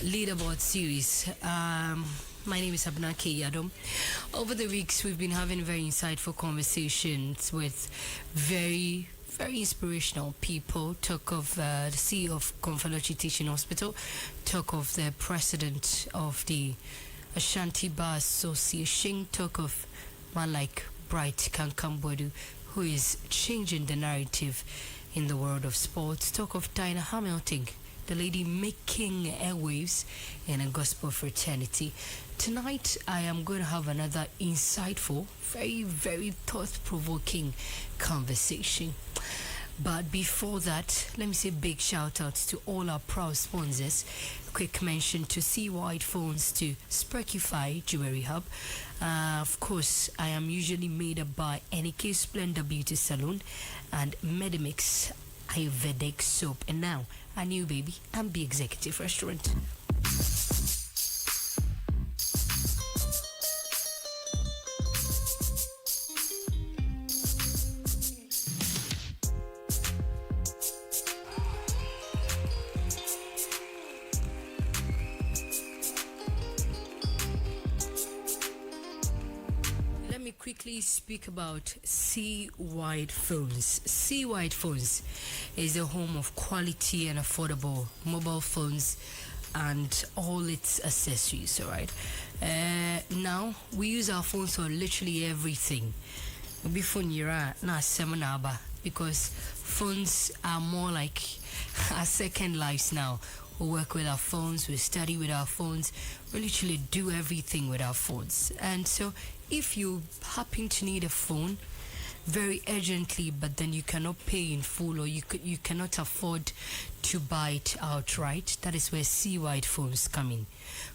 leaderboard series. My name is Abena Kay. Over the weeks, we've been having very insightful conversations with very inspirational people. Talk of the CEO of Confederation Teaching Hospital. Talk of the president of the Ashanti Bar Association. Talk of man like Bright Kankambodu, who is changing the narrative in the world of sports. Talk of Dinah Hamilton, the lady making airwaves in a gospel fraternity. Tonight, I am going to have another insightful, very thought-provoking conversation. But before that, let me say big shout-outs to all our proud sponsors. Quick mention to C-Wide Phones, to Sparkify Jewelry Hub. Of course, I am usually made up by NK Splendor Beauty Salon and Medimix Ayurvedic Soap. And now, a new baby, and Be Executive Restaurant. Quickly speak about C-Wide Phones. C-Wide Phones is the home of quality and affordable mobile phones and all its accessories, all right? Now, we use our phones for literally everything. Before na seminar, because phones are more like our second lives now. We work with our phones, we study with our phones, we literally do everything with our phones. And so if you happen to need a phone very urgently, but then you cannot pay in full, or you cannot afford to buy it outright, that is where C-Wide Phones come in.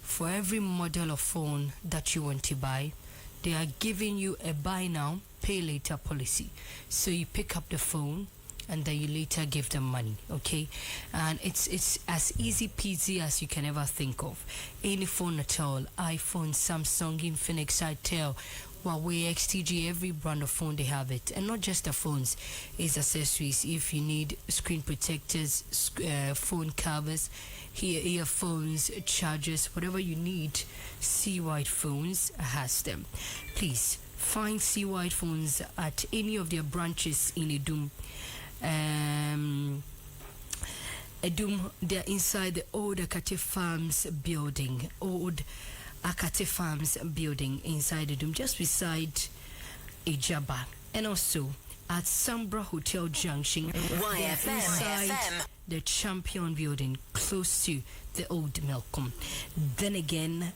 For every model of phone that you want to buy, they are giving you a buy now, pay later policy. So you pick up the phone and then you later give them money, okay? And it's as easy peasy as you can ever think of. Any phone at all, iPhone, Samsung, Infinix, Itel, Huawei, XTG, every brand of phone, they have it. And not just the phones, it's accessories. If you need screen protectors, phone covers, earphones, chargers, whatever you need, C-Wide Phones has them. Please find C-Wide Phones at any of their branches in Idum. They're inside the old Akate Farms building, inside the Doom, just beside Ijaba, and also at Sambra Hotel Junction, inside the Champion building, close to the old Melcom. Then again,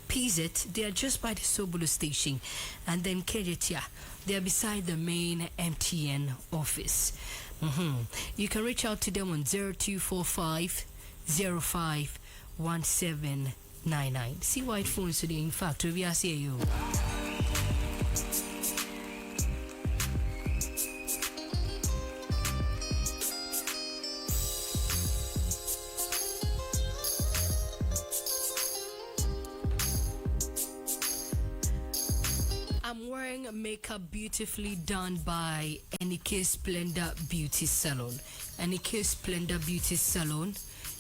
PZ, they are just by the Sobolo station, and then Kejetia, they are beside the main MTN office. You can reach out to them on 0245 05 1799. C-Wide Phones today, in fact, we are seeing you. I'm wearing makeup beautifully done by NK Splendor Beauty Salon. NK Splendor Beauty Salon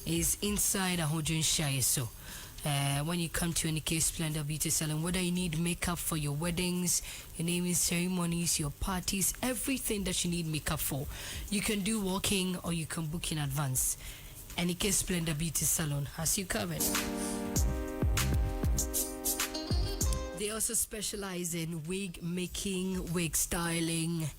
is inside Ahojun Shire. So when you come to NK Splendor Beauty Salon, whether you need makeup for your weddings, your naming ceremonies, your parties, everything that you need makeup for, you can do walk-in or you can book in advance. NK Splendor Beauty Salon has you covered. They also specialize in wig making, wig styling,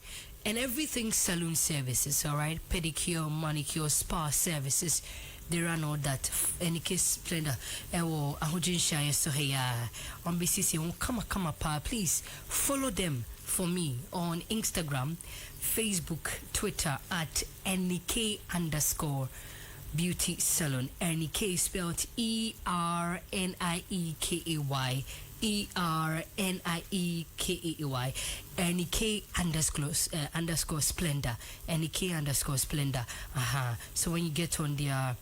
and everything salon services, all right? Pedicure, manicure, spa services. They run all that. Any case, Splendor. Ahojin Shire, so hey, on BCC, come up, please follow them for me on Instagram, Facebook, Twitter at NK_beauty salon. NK spelled ERNIEKAY. ERNIEKAY. NK_Splendor. NK_Splendor. So when you get on their,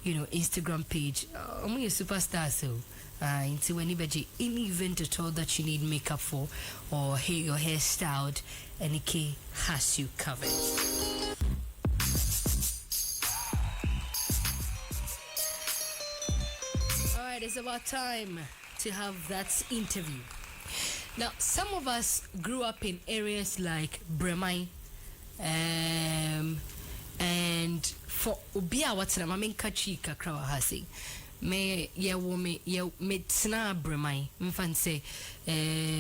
Instagram page, I'm a superstar. So into anybody, any event at all that you need makeup for, or your hair styled, NK has you covered. it's about time to have that interview. Now, some of us grew up in areas like Bremai, and for Ubia what's the main kachi kakrawa hasi. Me ye wome ye metsna Bremai, mfanse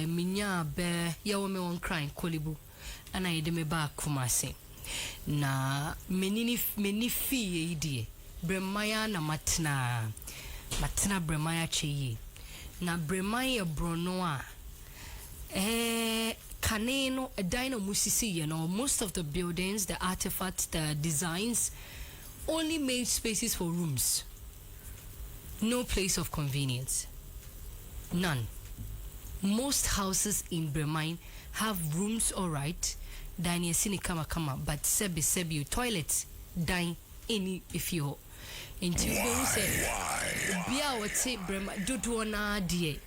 minya be ye wome on crying kolibu, and I de me back kumase. Na meni fi idie Bremaya na matna Bremaya cheye na Bremaya bronoa kaneno a dino musisi, you know, most of the buildings, the artifacts, the designs only made spaces for rooms. No place of convenience. None. Most houses in Bremai have rooms, alright. Dining sini kama, but sebi toilets dine any if you into you say bia would say Bremai dudwana die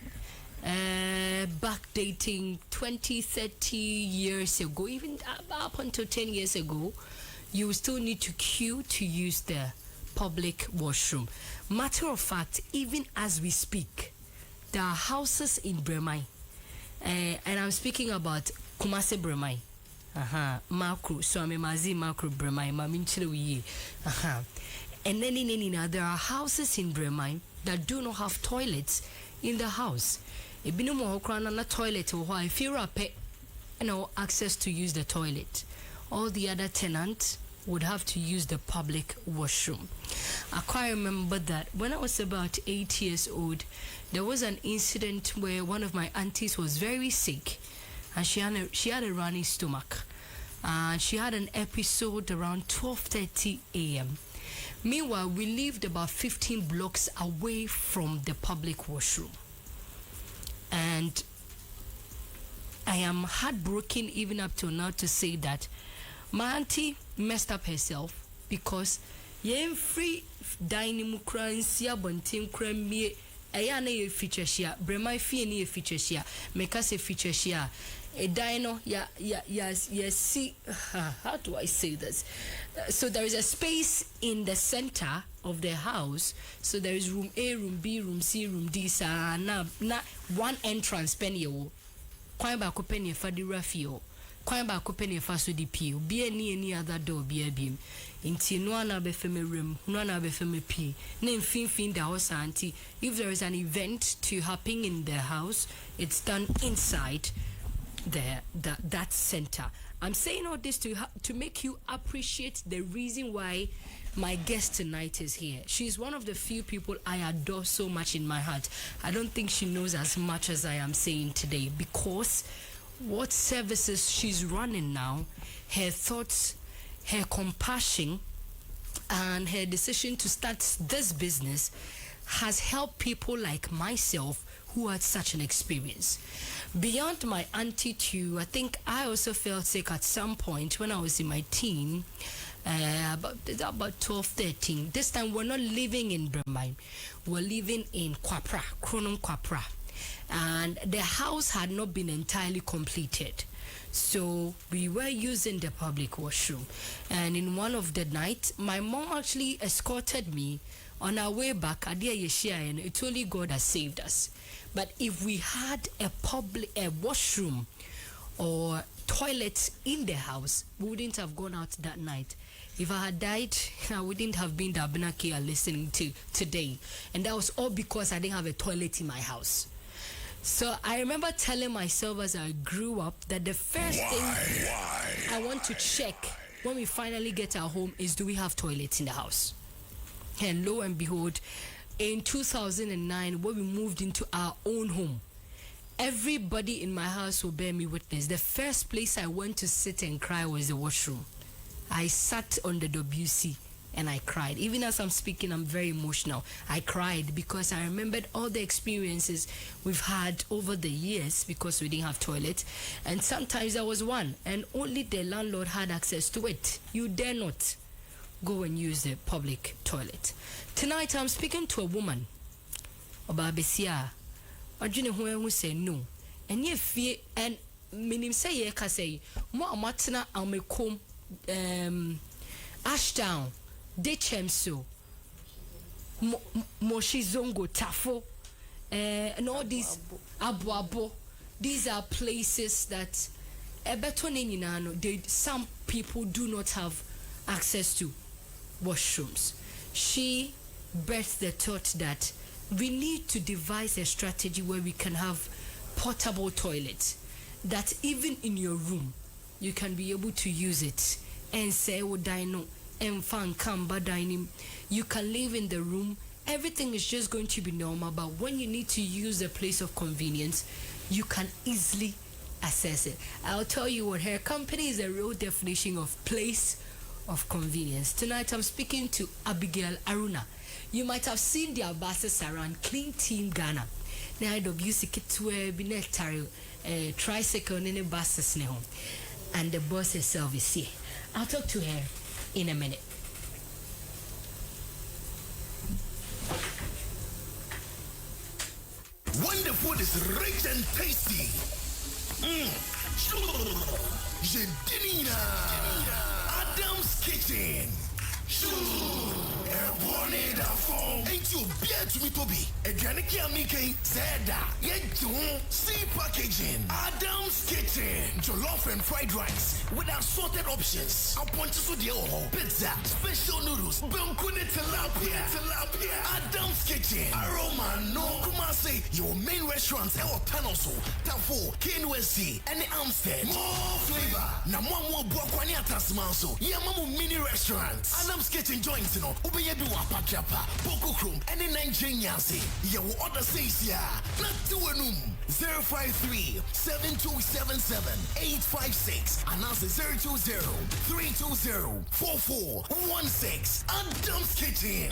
backdating 20-30 years ago, even up until 10 years ago, you still need to queue to use the public washroom. Matter of fact, even as we speak, there are houses in Bremai, and I'm speaking about Kumase Bremai. Macro, so I'm a Mazi Macro Bremai, Maminchile. And then there are houses in Bremai that do not have toilets in the house. Ebino mo krana na toilet or if you're a pet, no access to use the toilet. All the other tenants would have to use the public washroom. I quite remember that when I was about 8 years old, there was an incident where one of my aunties was very sick, and she had a running stomach, and she had an episode around 12:30 a.m. Meanwhile, we lived about 15 blocks away from the public washroom. And I am heartbroken even up till now to say that my auntie messed up herself because yen free dining mukransia bontin kremie ayana ye feature shia Bremai fee ni ye feature shia make us a feature shia a dino see how do I say this? So there is a space in the center of the house, so there is room A, room B, room C, room D, na one entrance penny o kwan ba ko penny fa di rafio kwan ba ko penny fa so di pie be any other door be abim inti no ana be feme room no ana be feme pie na mfimfin da house auntie. If there is an event to happen in the house, it's done inside that center. I'm saying all this to make you appreciate the reason why my guest tonight is here. She's one of the few people I adore so much in my heart. I don't think she knows as much as I am saying today, because what services she's running now, her thoughts, her compassion, and her decision to start this business has helped people like myself who had such an experience. Beyond my auntie too, I think I also felt sick at some point when I was in my teen, about 12, 13. This time we're not living in Bremai, we're living in Kwapra, Kronom Kwapra. And the house had not been entirely completed. So we were using the public washroom. And in one of the nights, my mom actually escorted me on our way back. And it's only God that saved us. But if we had a washroom or toilets in the house, we wouldn't have gone out that night. If I had died, I wouldn't have been the Abena Kay listening to today. And that was all because I didn't have a toilet in my house. So I remember telling myself as I grew up that the first thing I want to check when we finally get our home is, do we have toilets in the house? And lo and behold, in 2009, when we moved into our own home, everybody in my house will bear me witness. The first place I went to sit and cry was the washroom. I sat on the WC and I cried. Even as I'm speaking, I'm very emotional. I cried because I remembered all the experiences we've had over the years because we didn't have toilets. And sometimes there was one, and only the landlord had access to it. You dare not go and use the public toilet. Tonight, I'm speaking to a woman about Besia. Ajune who say no. And ye fear and minim say ye ka say mo amatena amekom Ashdown Dechemso Moshizongo Tafo and all these abo. These are places that some people do not have access to washrooms. She birthed the thought that we need to devise a strategy where we can have portable toilets, that even in your room you can be able to use it. And say dino and fan kamba dining, you can live in the room, everything is just going to be normal, but when you need to use a place of convenience, you can easily access it. I'll tell you what, her company is a real definition of place of convenience. Tonight I'm speaking to Abigail Arunay. You might have seen their buses around Clean Team Ghana. Now SH0CK tricycle and buses now, and the bus itself is here. I'll talk to her in a minute. When the food is rich and tasty, Jedinina, Adam's Kitchen. Ain't you beer to me, Toby? Abiana Kay, Zeda, see packaging. Adam's Kitchen. Jollof and fried rice with assorted options. Pizza, special noodles, Bunkune tilapia. Adam's Kitchen. Aroma, no Kumase. Your main restaurants, El Panoso, Tafo, KNUSC, and Amstead. More flavor. Namamo Bokwani Atasmanso. Yamamu mini restaurants. Adam's Kitchen joints, Ubeyebi Wapachapa, Boko Chrome, and in Nigeria. You will order says ya. Not to a 053 7277 856. Announce 020 320 4416. Adam's Kitchen.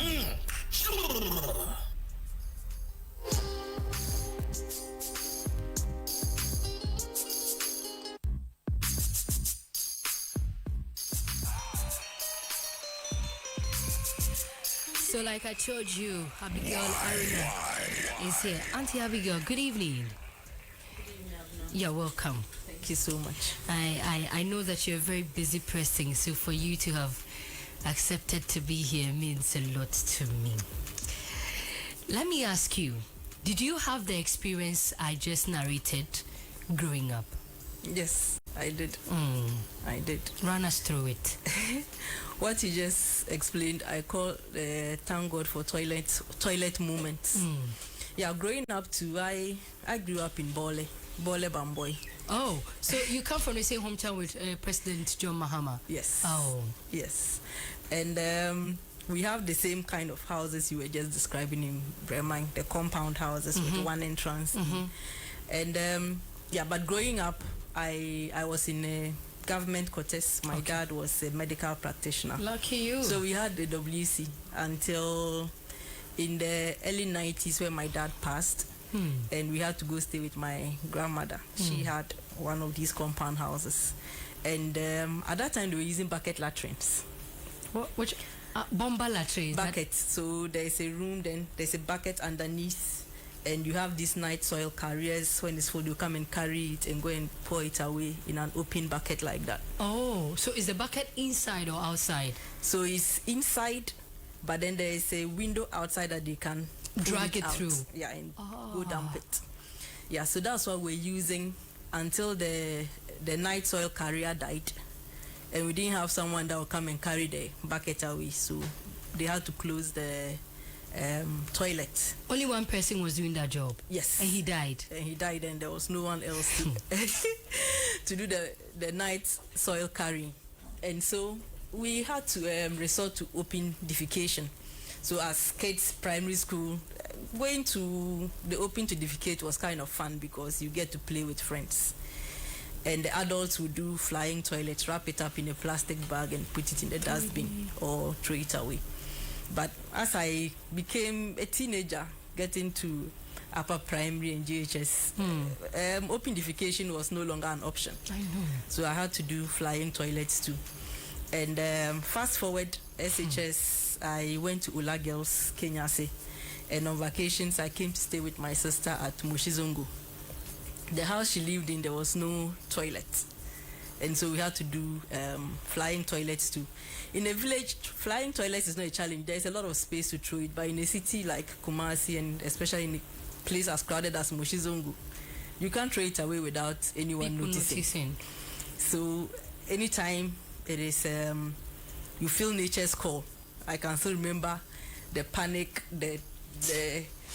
So like I told you, Abigail Arunay is here. Auntie Abigail, good evening. You're welcome. Thank you so much. I know that you're a very busy person, so for you to have accepted to be here means a lot to me. Let me ask you, did you have the experience I just narrated growing up? Yes, I did. I did. Run us through it. What you just explained, I call thank God for toilet moments. Yeah, growing up too, I grew up in Bole Bamboy. Oh, so you come from the same hometown with President John Mahama? Yes. Oh. Yes. And we have the same kind of houses you were just describing in Bremen, the compound houses with one entrance. And yeah, but growing up, I was in a government quarters. My dad was a medical practitioner. Lucky you. So we had the WC until in the early 90s when my dad passed. And we had to go stay with my grandmother. She had one of these compound houses. And at that time, they were using bucket latrines. Which? Bomba latrines? Buckets. So there's a room, then there's a bucket underneath. And you have these night soil carriers. When it's full, you come and carry it and go and pour it away in an open bucket like that. Oh, so is the bucket inside or outside? So it's inside, but then there is a window outside that they can drag it through. Yeah, and go dump it. Yeah, so that's what we're using until the night soil carrier died. And we didn't have someone that would come and carry the bucket away. So they had to close the toilet. Only one person was doing that job? Yes. And he died? And he died, and there was no one else to do the night soil carrying. And so we had to resort to open defecation. So as kids, primary school, going to the open to defecate was kind of fun because you get to play with friends. And the adults would do flying toilets, wrap it up in a plastic bag and put it in the dustbin or throw it away. But as I became a teenager, getting to upper primary and GHS, open defecation was no longer an option. I know. So I had to do flying toilets too. And fast forward, SHS, I went to Ula Girls, Kenya. And on vacations, I came to stay with my sister at Mushizongo. The house she lived in, there was no toilet. And so we had to do flying toilets too. In a village, flying toilets is not a challenge. There's a lot of space to throw it. But in a city like Kumasi, and especially in place as crowded as Moshizongo, you can't throw it away without anyone noticing. So anytime it is you feel nature's call, I can still remember the panic, the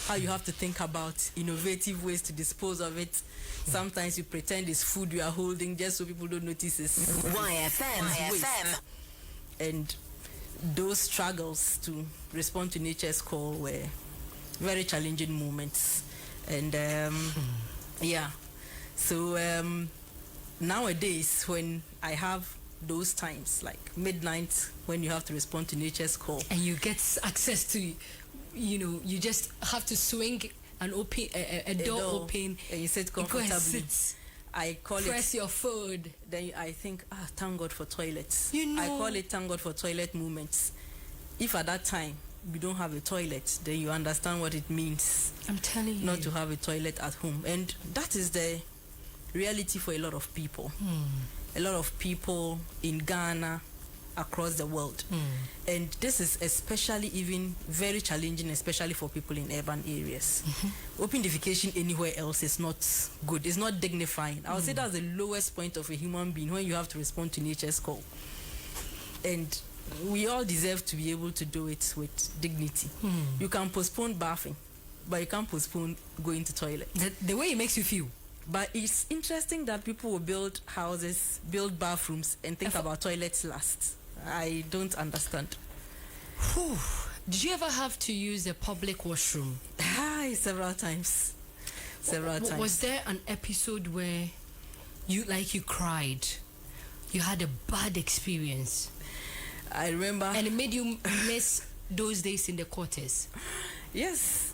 how you have to think about innovative ways to dispose of it. Sometimes you pretend it's food you are holding just so people don't notice it's YFM. And those struggles to respond to nature's call were very challenging moments. And so nowadays when I have those times like midnight when you have to respond to nature's call and you get access to, you just have to swing and open a door open and you sit comfortably. I call press your food. Then I think, thank God for toilets. I call it thank God for toilet moments. If at that time you don't have a toilet, then you understand what it means. I'm telling you, not to have a toilet at home, and that is the reality for a lot of people. A lot of people in Ghana, across the world. And this is especially even very challenging, especially for people in urban areas. Open defecation anywhere else is not good. It's not dignifying. I would say that's the lowest point of a human being when you have to respond to nature's call. And we all deserve to be able to do it with dignity. You can postpone bathing, but you can't postpone going to toilet. The way it makes you feel. But it's interesting that people will build houses, build bathrooms, and think about toilets last. I don't understand. Did you ever have to use a public washroom? Several times. Was there an episode where you cried? You had a bad experience? I remember. And it made you miss those days in the quarters? Yes.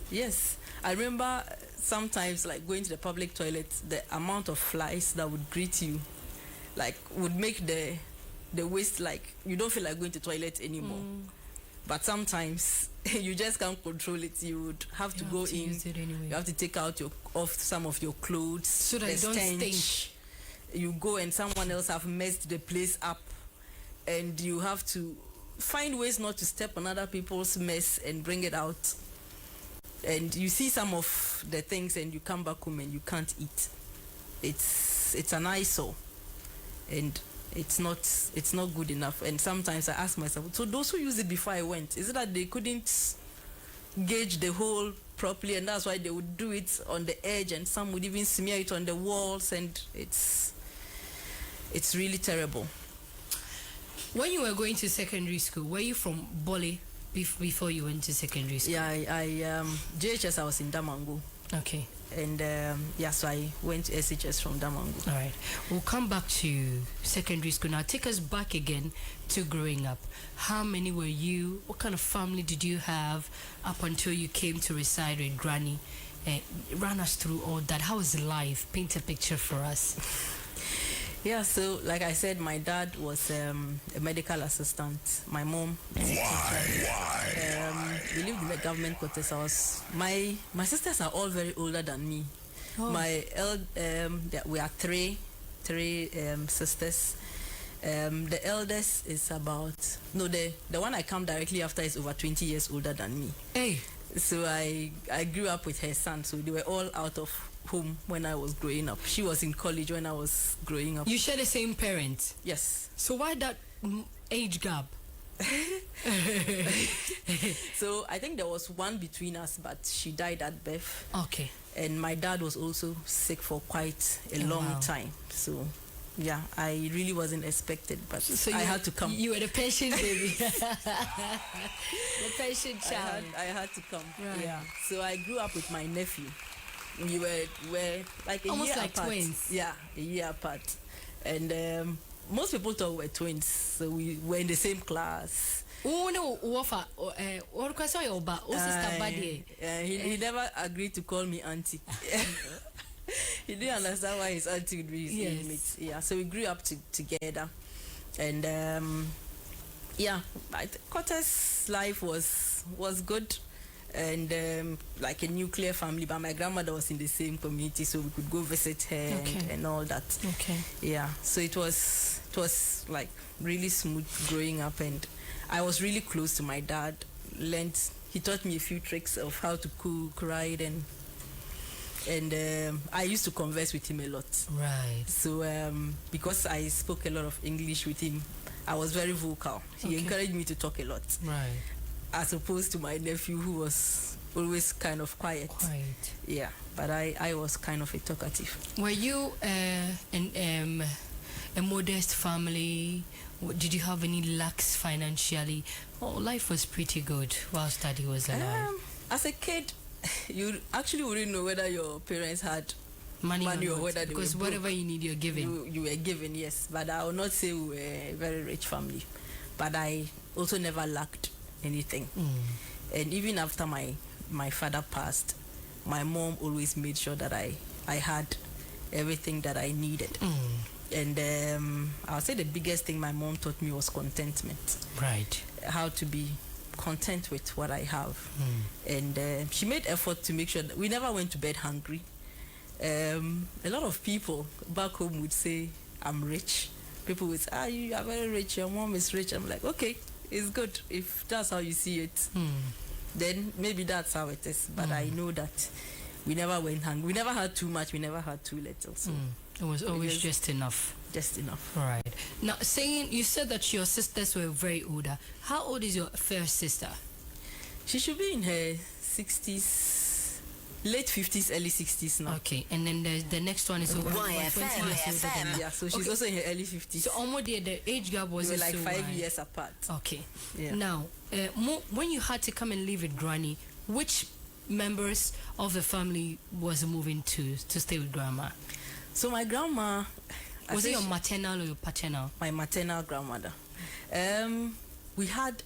I remember sometimes like going to the public toilet, the amount of flies that would greet you would make the waste you don't feel like going to toilet anymore. But sometimes you just can't control it. You would have to go in. Anyway. You have to take out off some of your clothes so that you don't stink. You go and someone else have messed the place up, and you have to find ways not to step on other people's mess and bring it out. And you see some of the things and you come back home and you can't eat. It's an eyesore, and it's not good enough. And sometimes I ask myself, so those who used it before I went, is it that they couldn't gauge the hole properly, and that's why they would do it on the edge, and some would even smear it on the walls, and it's really terrible. When you were going to secondary school, were you from Bole before you went to secondary school? Yeah, I JHS I was in Damango. Okay. And so I went to SHS from Damango. All right. We'll come back to secondary school now. Take us back again to growing up. How many were you? What kind of family did you have up until you came to reside with Granny? Run us through all that. How was life? Paint a picture for us. Yeah, so like I said, my dad was a medical assistant. My mom is a teacher. We lived in the government quarters. My sisters are all very older than me. We are three sisters. The eldest is the one I come directly after is over 20 years older than me. Hey. So I grew up with her son, so they were all out of home when I was growing up. She was in college when I was growing up. You share the same parents? Yes. So why that age gap? So I think there was one between us, but she died at birth. Okay. And my dad was also sick for quite a long time. So yeah, I really wasn't expected, but so I had to come. You were the patient baby. The patient child. I had to come. Right. Yeah. So I grew up with my nephew. We were like almost year like apart. Twins. Yeah, a year apart. And most people thought we were twins, so we were in the same class. Oh no, he never agreed to call me auntie. He didn't understand why his auntie would be his inmate. Yeah, so we grew up together, and quarters life was good, and like a nuclear family. But my grandmother was in the same community, so we could go visit her and all that. Okay. Yeah, so it was like really smooth growing up, and I was really close to my dad. He taught me a few tricks of how to cook, ride, and and I used to converse with him a lot. Right. So because I spoke a lot of English with him, I was very vocal. He encouraged me to talk a lot. Right. As opposed to my nephew, who was always kind of quiet. Yeah, but I was kind of a talkative. Were you a modest family? Did you have any lacks financially? Oh, life was pretty good while study was alive. As a kid, you actually wouldn't know whether your parents had money or whether they were because broke. whatever you need, you're given. You were given, yes. But I will not say we were a very rich family. But I also never lacked anything. And even after my father passed, my mom always made sure that I had everything that I needed. And I would say the biggest thing my mom taught me was contentment. Right. How to be content with what I have. And she made effort to make sure that we never went to bed hungry. A lot of people back home would say, I'm rich. People would say, you are very rich, your mom is rich. I'm like, okay, it's good. If that's how you see it, then maybe that's how it is. But I know that we never went hungry. We never had too much, we never had too little. So it was always just enough. Just enough. Right. Now, you said that your sisters were very older. How old is your first sister? She should be in her 60s, late 50s, early 60s now. Okay, and then the next one is over 20 years older than you. Yeah, so she's also in her early 50s. So almost the age gap was like so 5 wide. years apart. Okay. Yeah. Now, when you had to come and live with Granny, which members of the family was moving to stay with Grandma? So my grandma... Was it your maternal or your paternal? My maternal grandmother. We had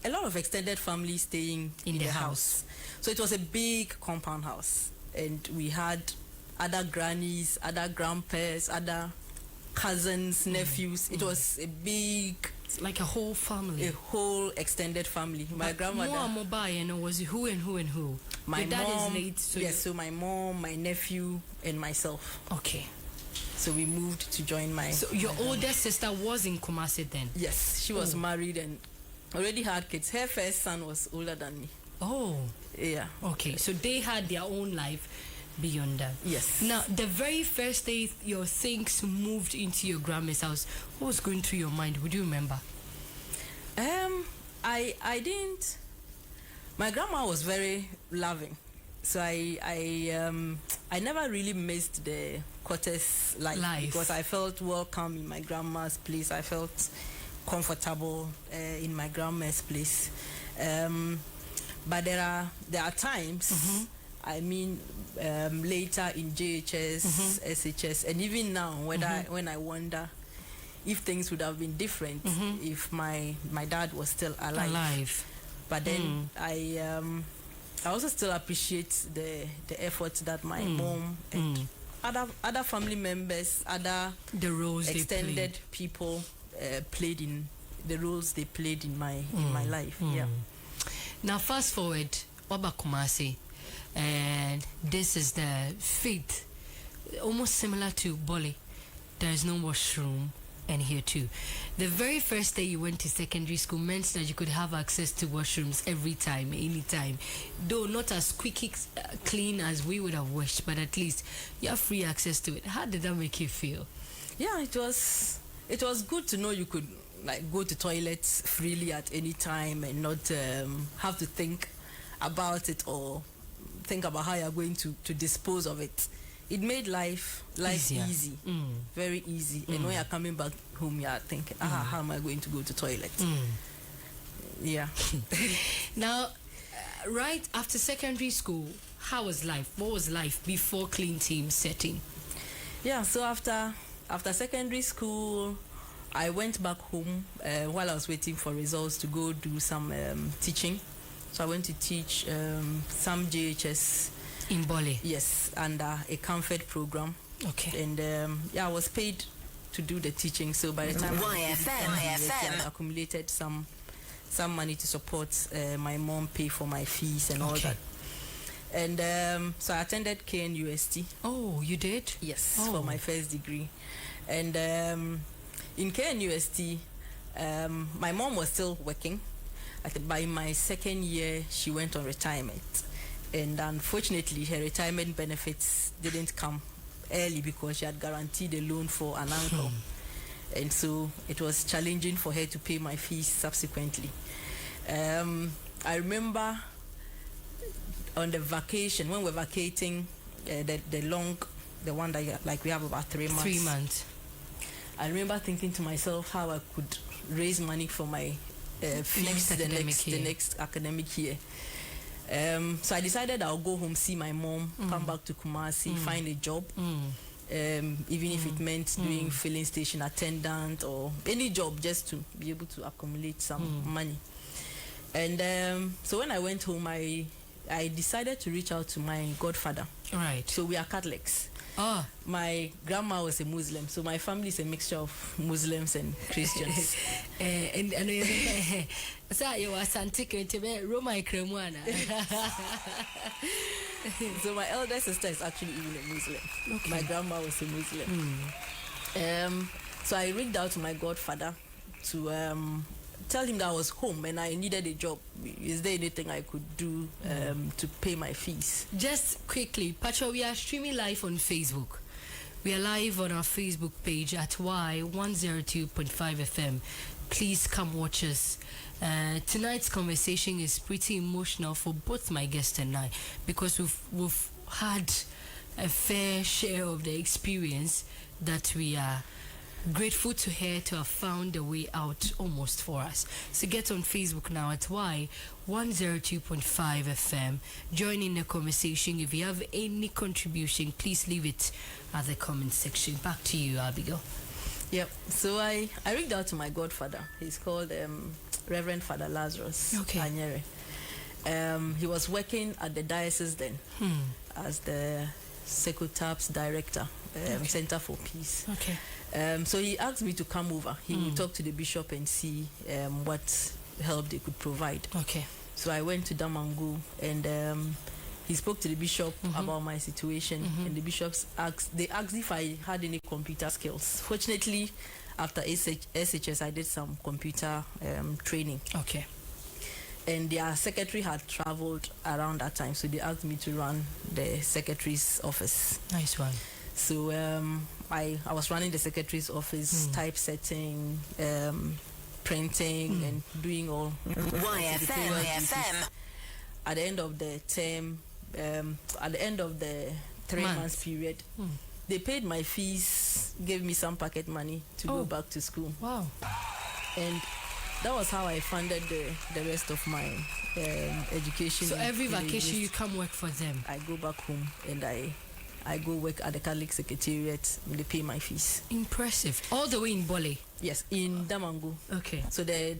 a lot of extended family staying in the house. So it was a big compound house. And we had other grannies, other grandpas, other cousins, nephews. It was a big... It's like a whole family. A whole extended family. My grandmother... More mobile, you know, was who and who and who? My your dad mom, is late. So yes, so my mom, my nephew, and myself. Okay. So we moved to join my... So your older sister was in Kumasi then? Yes, she was married and already had kids. Her first son was older than me. Oh. Yeah. Okay, so they had their own life beyond that. Yes. Now, the very first day your things moved into your grandma's house, what was going through your mind? Would you remember? I didn't... My grandma was very loving. So I never really missed the quarters life because I felt welcome in my grandma's place. I felt comfortable in my grandma's place. But there are times, I mean, later in JHS, SHS, and even now when I wonder if things would have been different if my dad was still alive. But then I also still appreciate the efforts that my mom and other family members, the roles extended people played in the roles they played in my life. Yeah. Now fast forward, Oba Kumasi, and this is the fate, almost similar to Boli. There is no washroom. And here too, the very first day you went to secondary school meant that you could have access to washrooms every time, anytime. Though not as clean as we would have wished, but at least you have free access to it. How did that make you feel? Yeah, it was good to know you could like go to toilets freely at any time and not have to think about it or think about how you're going to dispose of it. It made life easy, very easy. And when you're coming back home, you're thinking, how am I going to go to toilet? Yeah. Now, right after secondary school, how was life? What was life before Clean Team setting? Yeah, so after secondary school, I went back home while I was waiting for results to go do some teaching. So I went to teach some JHS. In Bole? Yes, under a comfort program. Okay. And I was paid to do the teaching. So by the time I accumulated some money to support my mom, pay for my fees and all that. And so I attended KNUST. Oh, you did? Yes, for my first degree. And in KNUST, my mom was still working. By my second year, she went on retirement. And unfortunately, her retirement benefits didn't come early because she had guaranteed a loan for an uncle. And so it was challenging for her to pay my fees subsequently. I remember on the vacation, when we're vacating, the one that like we have about 3 months. 3 months. I remember thinking to myself how I could raise money for my fees the next academic year. So I decided I'll go home, see my mom, come back to Kumasi, find a job, even if it meant doing filling station attendant or any job, just to be able to accumulate some money. And so when I went home, I decided to reach out to my godfather. Right. So we are Catholics. Oh. My grandma was a Muslim, so my family is a mixture of Muslims and Christians. And So my elder sister is actually even a Muslim. Okay. My grandma was a Muslim. So I reached out to my godfather to tell him that I was home and I needed a job. Is there anything I could do to pay my fees? Just quickly, Pacha, we are streaming live on Facebook. We are live on our Facebook page at Y102.5 FM. Please come watch us. Tonight's conversation is pretty emotional for both my guest and I, because we've had a fair share of the experience that we are grateful to her to have found a way out almost for us. So get on Facebook now at Y102.5 FM. Join in the conversation. If you have any contribution, please leave it at the comment section. Back to you, Abigail. Yep. So I reached out to my godfather. He's called Reverend Father Lazarus Anyere. He was working at the diocese then as the SH0CK director, Center for Peace. Okay. So he asked me to come over. He would talk to the bishop and see what help they could provide. Okay. So I went to Damangu and he spoke to the bishop about my situation, and the bishops asked if I had any computer skills. Fortunately, after SHS, I did some computer training. Okay. And their secretary had traveled around that time, so they asked me to run the secretary's office. Nice one. So I was running the secretary's office, typesetting, printing, and doing all. YFM. At the end of the term, at the end of the 3 months period, they paid my fees, gave me some pocket money to go back to school. Wow. And that was how I funded the rest of my education. So every vacation you come work for them? I go back home and I go work at the Catholic Secretariat. They pay my fees. Impressive. All the way in Bole? Yes, in Damangu. Okay. So the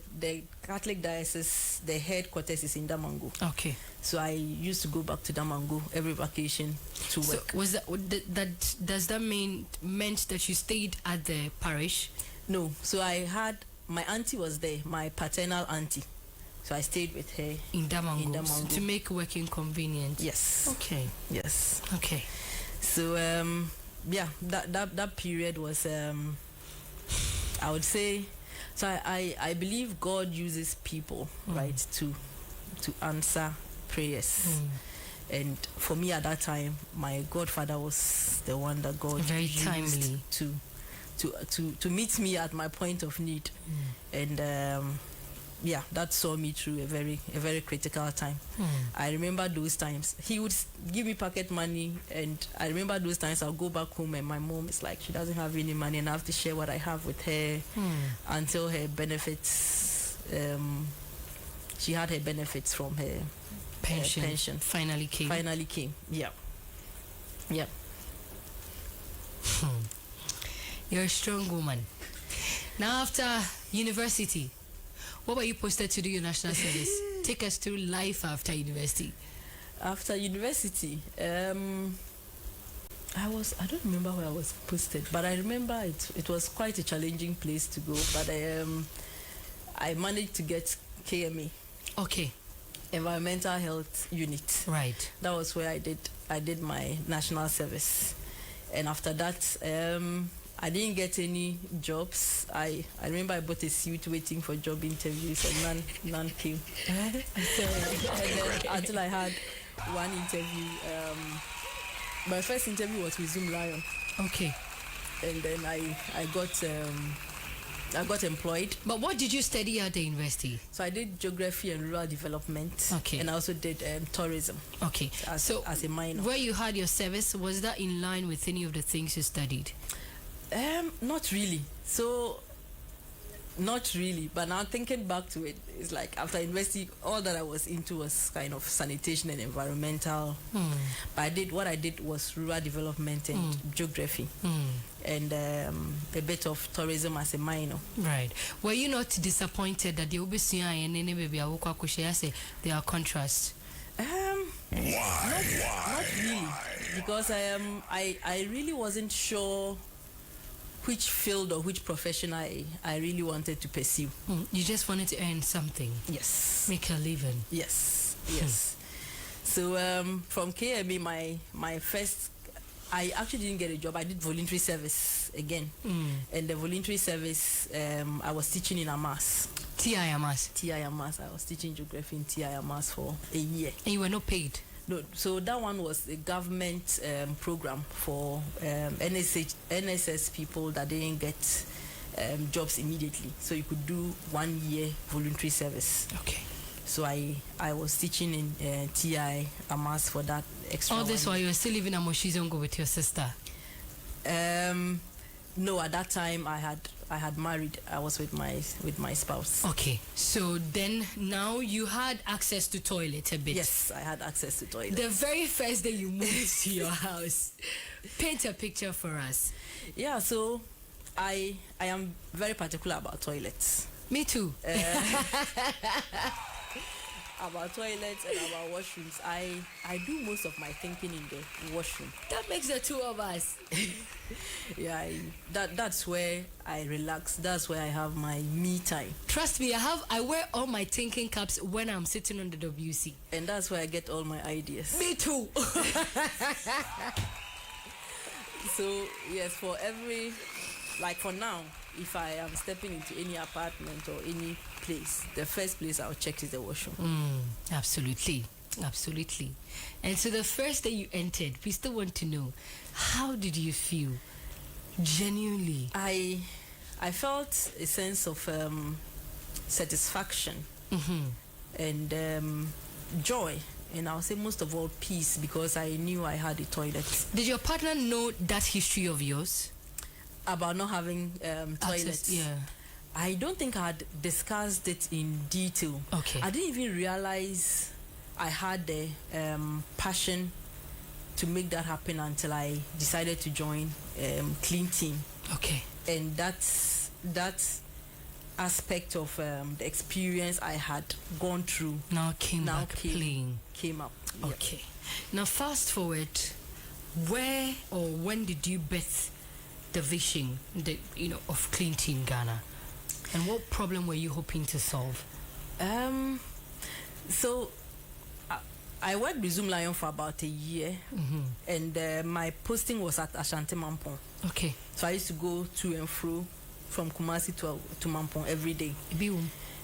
Catholic diocese, the headquarters is in Damangu. Okay. So I used to go back to Damangu every vacation to work. So was that does that meant that you stayed at the parish? No. So I had, my auntie was there, my paternal auntie. So I stayed with her in Damangu to make working convenient. Yes. Okay. Yes. Okay. So that period was I would say, so I believe God uses people, right, to answer prayers. And for me at that time, my godfather was the one that God very used timely to meet me at my point of need. And that saw me through a very critical time. I remember those times. He would give me pocket money, and I remember those times I'll go back home and my mom is like, she doesn't have any money and I have to share what I have with her until her benefits, she had her benefits from her pension. Finally came. Yeah. You're a strong woman. Now after university, what were you posted to do your national service? Take us through life after university. After university, I don't remember where I was posted, but I remember it was quite a challenging place to go. But I managed to get KMA. Okay. Environmental Health Unit. Right. That was where I did my national service, and after that, I didn't get any jobs. I remember I bought a suit waiting for job interviews and none came. And then until I had one interview. My first interview was with Zoom Lion. Okay. And then I got employed. But what did you study at the university? So I did geography and rural development. Okay. And I also did tourism. Okay. As a minor. Where you had your service, was that in line with any of the things you studied? Not really. So, not really. But now thinking back to it, it's like after university, all that I was into was kind of sanitation and environmental. But what I did was rural development and geography. And a bit of tourism as a minor. Right. Were you not disappointed that the OBC and any baby say there are contrasts? Not really, because I really wasn't sure which field or which profession I really wanted to pursue. You just wanted to earn something. Yes. Make a living. Yes. So from KMA, my first, I actually didn't get a job. I did voluntary service again. And the voluntary service, I was teaching in Amas. TI-Amas. I was teaching geography in TI-Amas for a year. And you were not paid? No, so that one was a government program for NSS people that didn't get jobs immediately. So you could do 1 year voluntary service. Okay. So I was teaching in TI-Amas for that extra. All this while you were still living at Moshizongo with your sister? No, at that time I had married. I was with my spouse. Okay. So then now you had access to toilet a bit. Yes, I had access to toilet. The very first day you moved to your house, paint a picture for us. Yeah, so I am very particular about toilets. Me too. About toilets and about washrooms, I do most of my thinking in the washroom. That makes the two of us. Yeah, that's where I relax. That's where I have my me time. Trust me, I wear all my thinking caps when I'm sitting on the WC. And that's where I get all my ideas. Me too. So yes, for every, like for now, if I am stepping into any apartment or any place, the first place I'll check is the washroom. Absolutely. And so the first day you entered, we still want to know, how did you feel? Genuinely. I felt a sense of satisfaction and joy, and I'll say most of all peace, because I knew I had a toilet. Did your partner know that history of yours? About not having toilets? Yeah. I don't think I had discussed it in detail. Okay. I didn't even realize I had the passion to make that happen until I decided to join Clean Team. Okay. And that aspect of the experience I had gone through came up. Okay. Yeah. Now fast forward, where or when did you birth the vision of Clean Team Ghana? And what problem were you hoping to solve? So I worked with Zoom Lion for about a year, and my posting was at Ashanti Mampong. Okay. So I used to go to and fro from Kumasi to Mampong every day.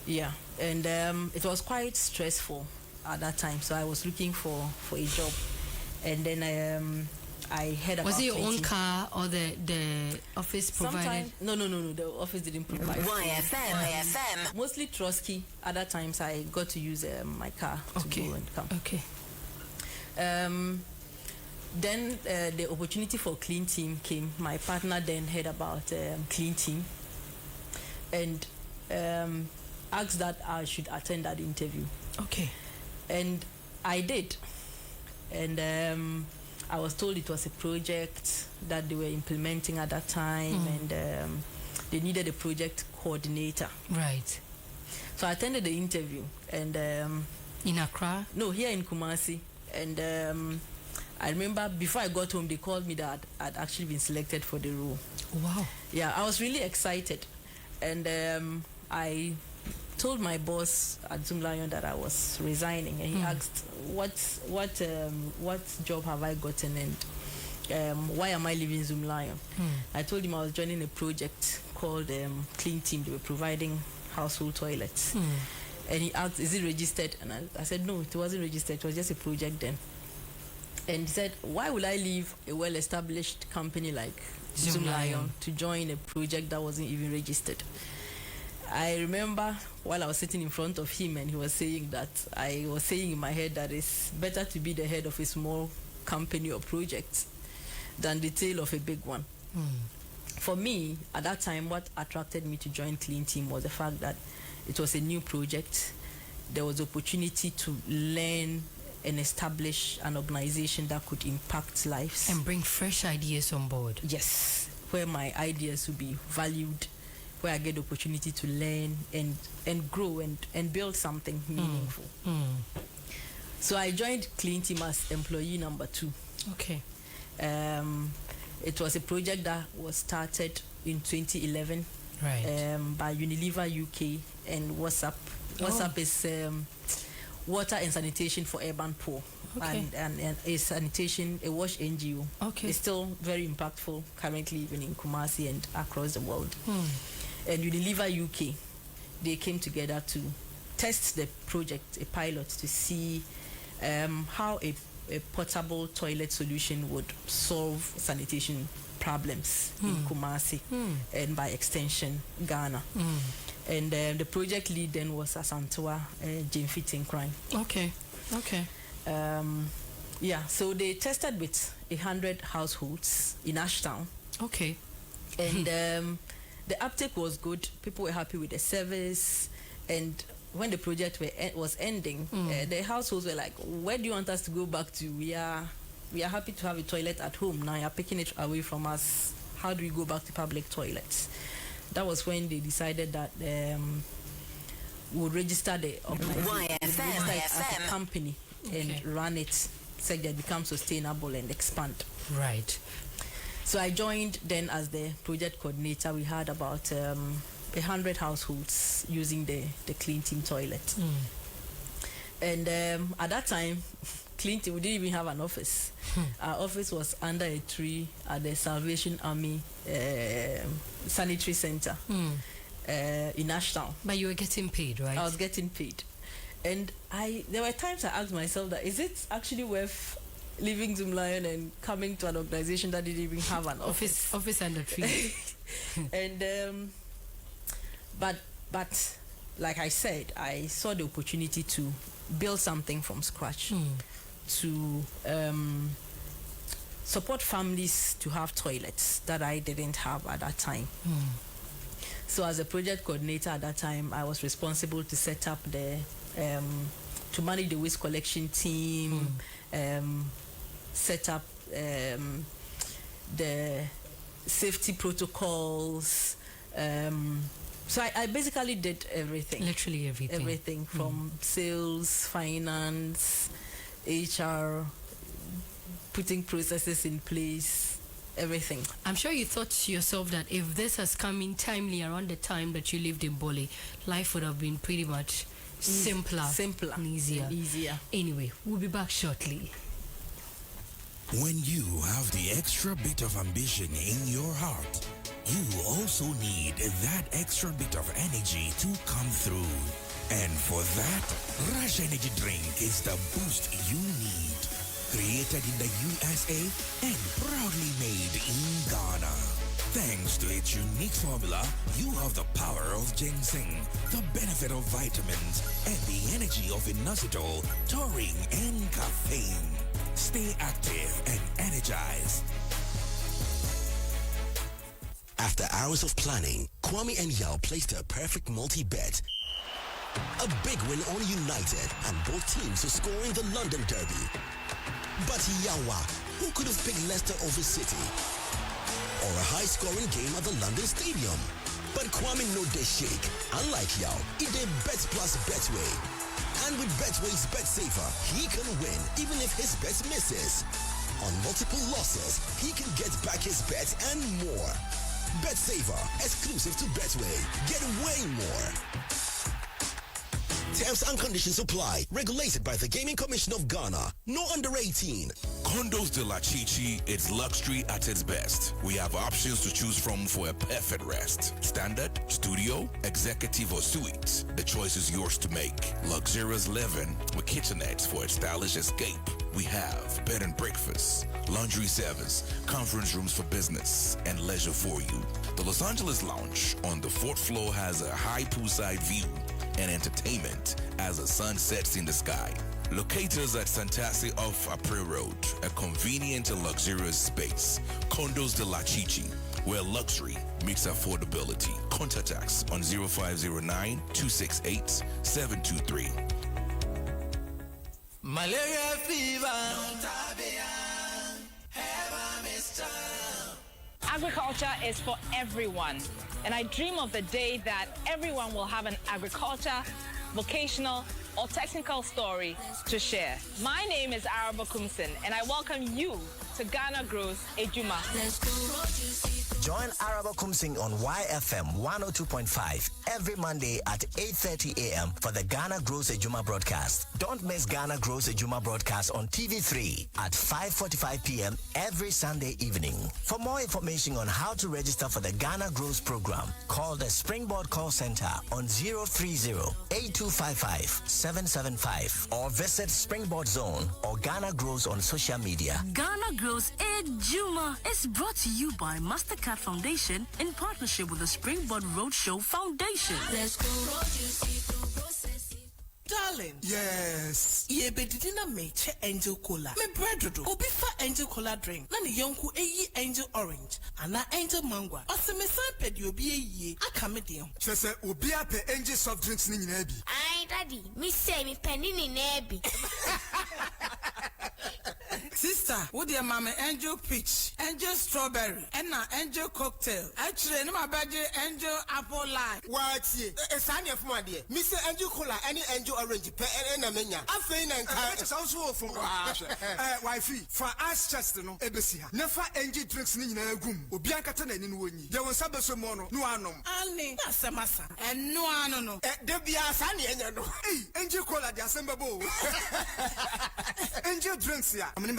Yeah, and it was quite stressful at that time. So I was looking for a job, and then I heard about. Was it your own car or the office provided? No. The office didn't provide. YFM. Mostly Trotsky. Other times I got to use my car to go and come. Okay. Then the opportunity for Clean Team came. My partner then heard about Clean Team and asked that I should attend that interview. Okay. And I did. And I was told it was a project that they were implementing at that time, and they needed a project coordinator. Right. So I attended the interview, and in Accra? No, here in Kumasi. And I remember before I got home, they called me that I'd actually been selected for the role. Wow. Yeah, I was really excited, and I told my boss at Zoom Lion that I was resigning, and he asked, what job have I gotten, and why am I leaving Zoom Lion? I told him I was joining a project called Clean Team. They were providing household toilets, And he asked, is it registered? And I said, no, it wasn't registered. It was just a project then. And he said, why would I leave a well-established company like Zoom Lion to join a project that wasn't even registered? I remember while I was sitting in front of him and he was saying that, I was saying in my head that it's better to be the head of a small company or project than the tail of a big one. For me, at that time, what attracted me to join Clean Team was the fact that it was a new project. There was opportunity to learn and establish an organization that could impact lives. And bring fresh ideas on board. Yes, where my ideas would be valued, where I get the opportunity to learn and grow and build something meaningful. So I joined Clean Team as employee number 2. Okay. It was a project that was started in 2011 by Unilever UK and WhatsApp. WhatsApp is water and sanitation for urban poor. Okay. And a sanitation, a wash NGO. Okay. It's still very impactful currently even in Kumasi and across the world. And Unilever UK, they came together to test the project, a pilot, to see how a portable toilet solution would solve sanitation problems in Kumasi and by extension Ghana. And the project lead then was Asantua Jimfit Crime. Okay. So they tested with 100 households in Ashtown. Okay. And the uptake was good. People were happy with the service. And when the project was ending, the households were like, where do you want us to go back to? We are happy to have a toilet at home. Now you're picking it away from us. How do we go back to public toilets? That was when they decided that would register the organization as a company and run it so that it becomes sustainable and expand. Right. So I joined then as the project coordinator. We had about 100 households using the Clean Team toilet. And at that time, Clean Team, we didn't even have an office. Our office was under a tree at the Salvation Army Sanitary Center in Ashtown. But you were getting paid, right? I was getting paid. And there were times I asked myself that, is it actually worth leaving Zoom Lion and coming to an organization that didn't even have an office? Office under tree. And but like I said, I saw the opportunity to build something from scratch, to support families to have toilets that I didn't have at that time. So as a project coordinator at that time, I was responsible to set up to manage the waste collection team, set up the safety protocols. So I basically did everything. Literally everything. Everything from sales, finance, HR, putting processes in place, everything. I'm sure you thought to yourself that if this has come in timely around the time that you lived in Bole, life would have been pretty much simpler and easier. Anyway, we'll be back shortly. When you have the extra bit of ambition in your heart, you also need that extra bit of energy to come through. And for that, Rush Energy Drink is the boost you need. Created in the USA and proudly made in Ghana. Thanks to its unique formula, you have the power of ginseng, the benefit of vitamins, and the energy of inositol, taurine, and caffeine. Stay active and energized. After hours of planning, Kwame and Yao placed a perfect multi-bet. A big win on United, and both teams to score in the London Derby. But Yawa, who could have picked Leicester over City? Or a high-scoring game at the London Stadium? But Kwame know they shake. Unlike Yao, he did Bet Plus Betway. And with Betway's Bet Saver, he can win even if his bet misses. On multiple losses, he can get back his bet and more. Bet Saver, exclusive to Betway. Get way more. Terms and conditions apply. Regulated by the Gaming Commission of Ghana. No under 18. Condos de la Chichi, it's luxury at its best. We have options to choose from for a perfect rest. Standard, studio, executive, or suite. The choice is yours to make. Luxurious living with kitchenettes for a stylish escape. We have bed and breakfast, laundry service, conference rooms for business, and leisure for you. The Los Angeles Lounge on the 4th floor has a high poolside view and entertainment as the sun sets in the sky. Locate us at Santasi off April Road, a convenient and luxurious space. Condos de la Chichi, where luxury meets affordability. Contact us on 0509-268-723. Malaria fever. Agriculture is for everyone, and I dream of the day that everyone will have an agriculture, vocational, or technical story to share. My name is Araba Kumsin, and I welcome you to Ghana Grows Ejuma. Join Araba Kumsing on YFM 102.5 every Monday at 8:30 a.m. for the Ghana Grows Ejuma broadcast. Don't miss Ghana Grows Ejuma broadcast on TV3 at 5:45 p.m. every Sunday evening. For more information on how to register for the Ghana Grows program, call the Springboard call center on 030-8255-775 or visit Springboard Zone or Ghana Grows on social media. Ghana Grows Ejuma is brought to you by Mastercard Foundation in partnership with the Springboard Roadshow Foundation. Let's go road, you see, to process it. Darling. Yes. Ye be didina me che Angel Cola. Me bread do. Obi fa Angel Cola drink. Na ni yonku eyi Angel Orange. Ana Angel Mango. Ose me san pe di obi eyi. Aka me de. Chese obi ape Angel soft drinks ni nyina bi. Ai daddy, me say me penny ni na bi. Sister, what dear mama Angel Peach, Angel Strawberry, and now Angel Cocktail. Actually, no my budget Angel Apple Lime. What's it? A sign of my dear. Mr. Angel Cola, any Angel Orange, and a mania. I'm saying and it's also from wifey. For us, Chestano, Ebesia. Never Angel drinks in a room. Obianca in Winnie. There was some mono, no anum. Annie, that's a massa. And no, I don't know. There be a sunny and no. Hey, Angel Cola, the assemble. Angel drinks here. I'm in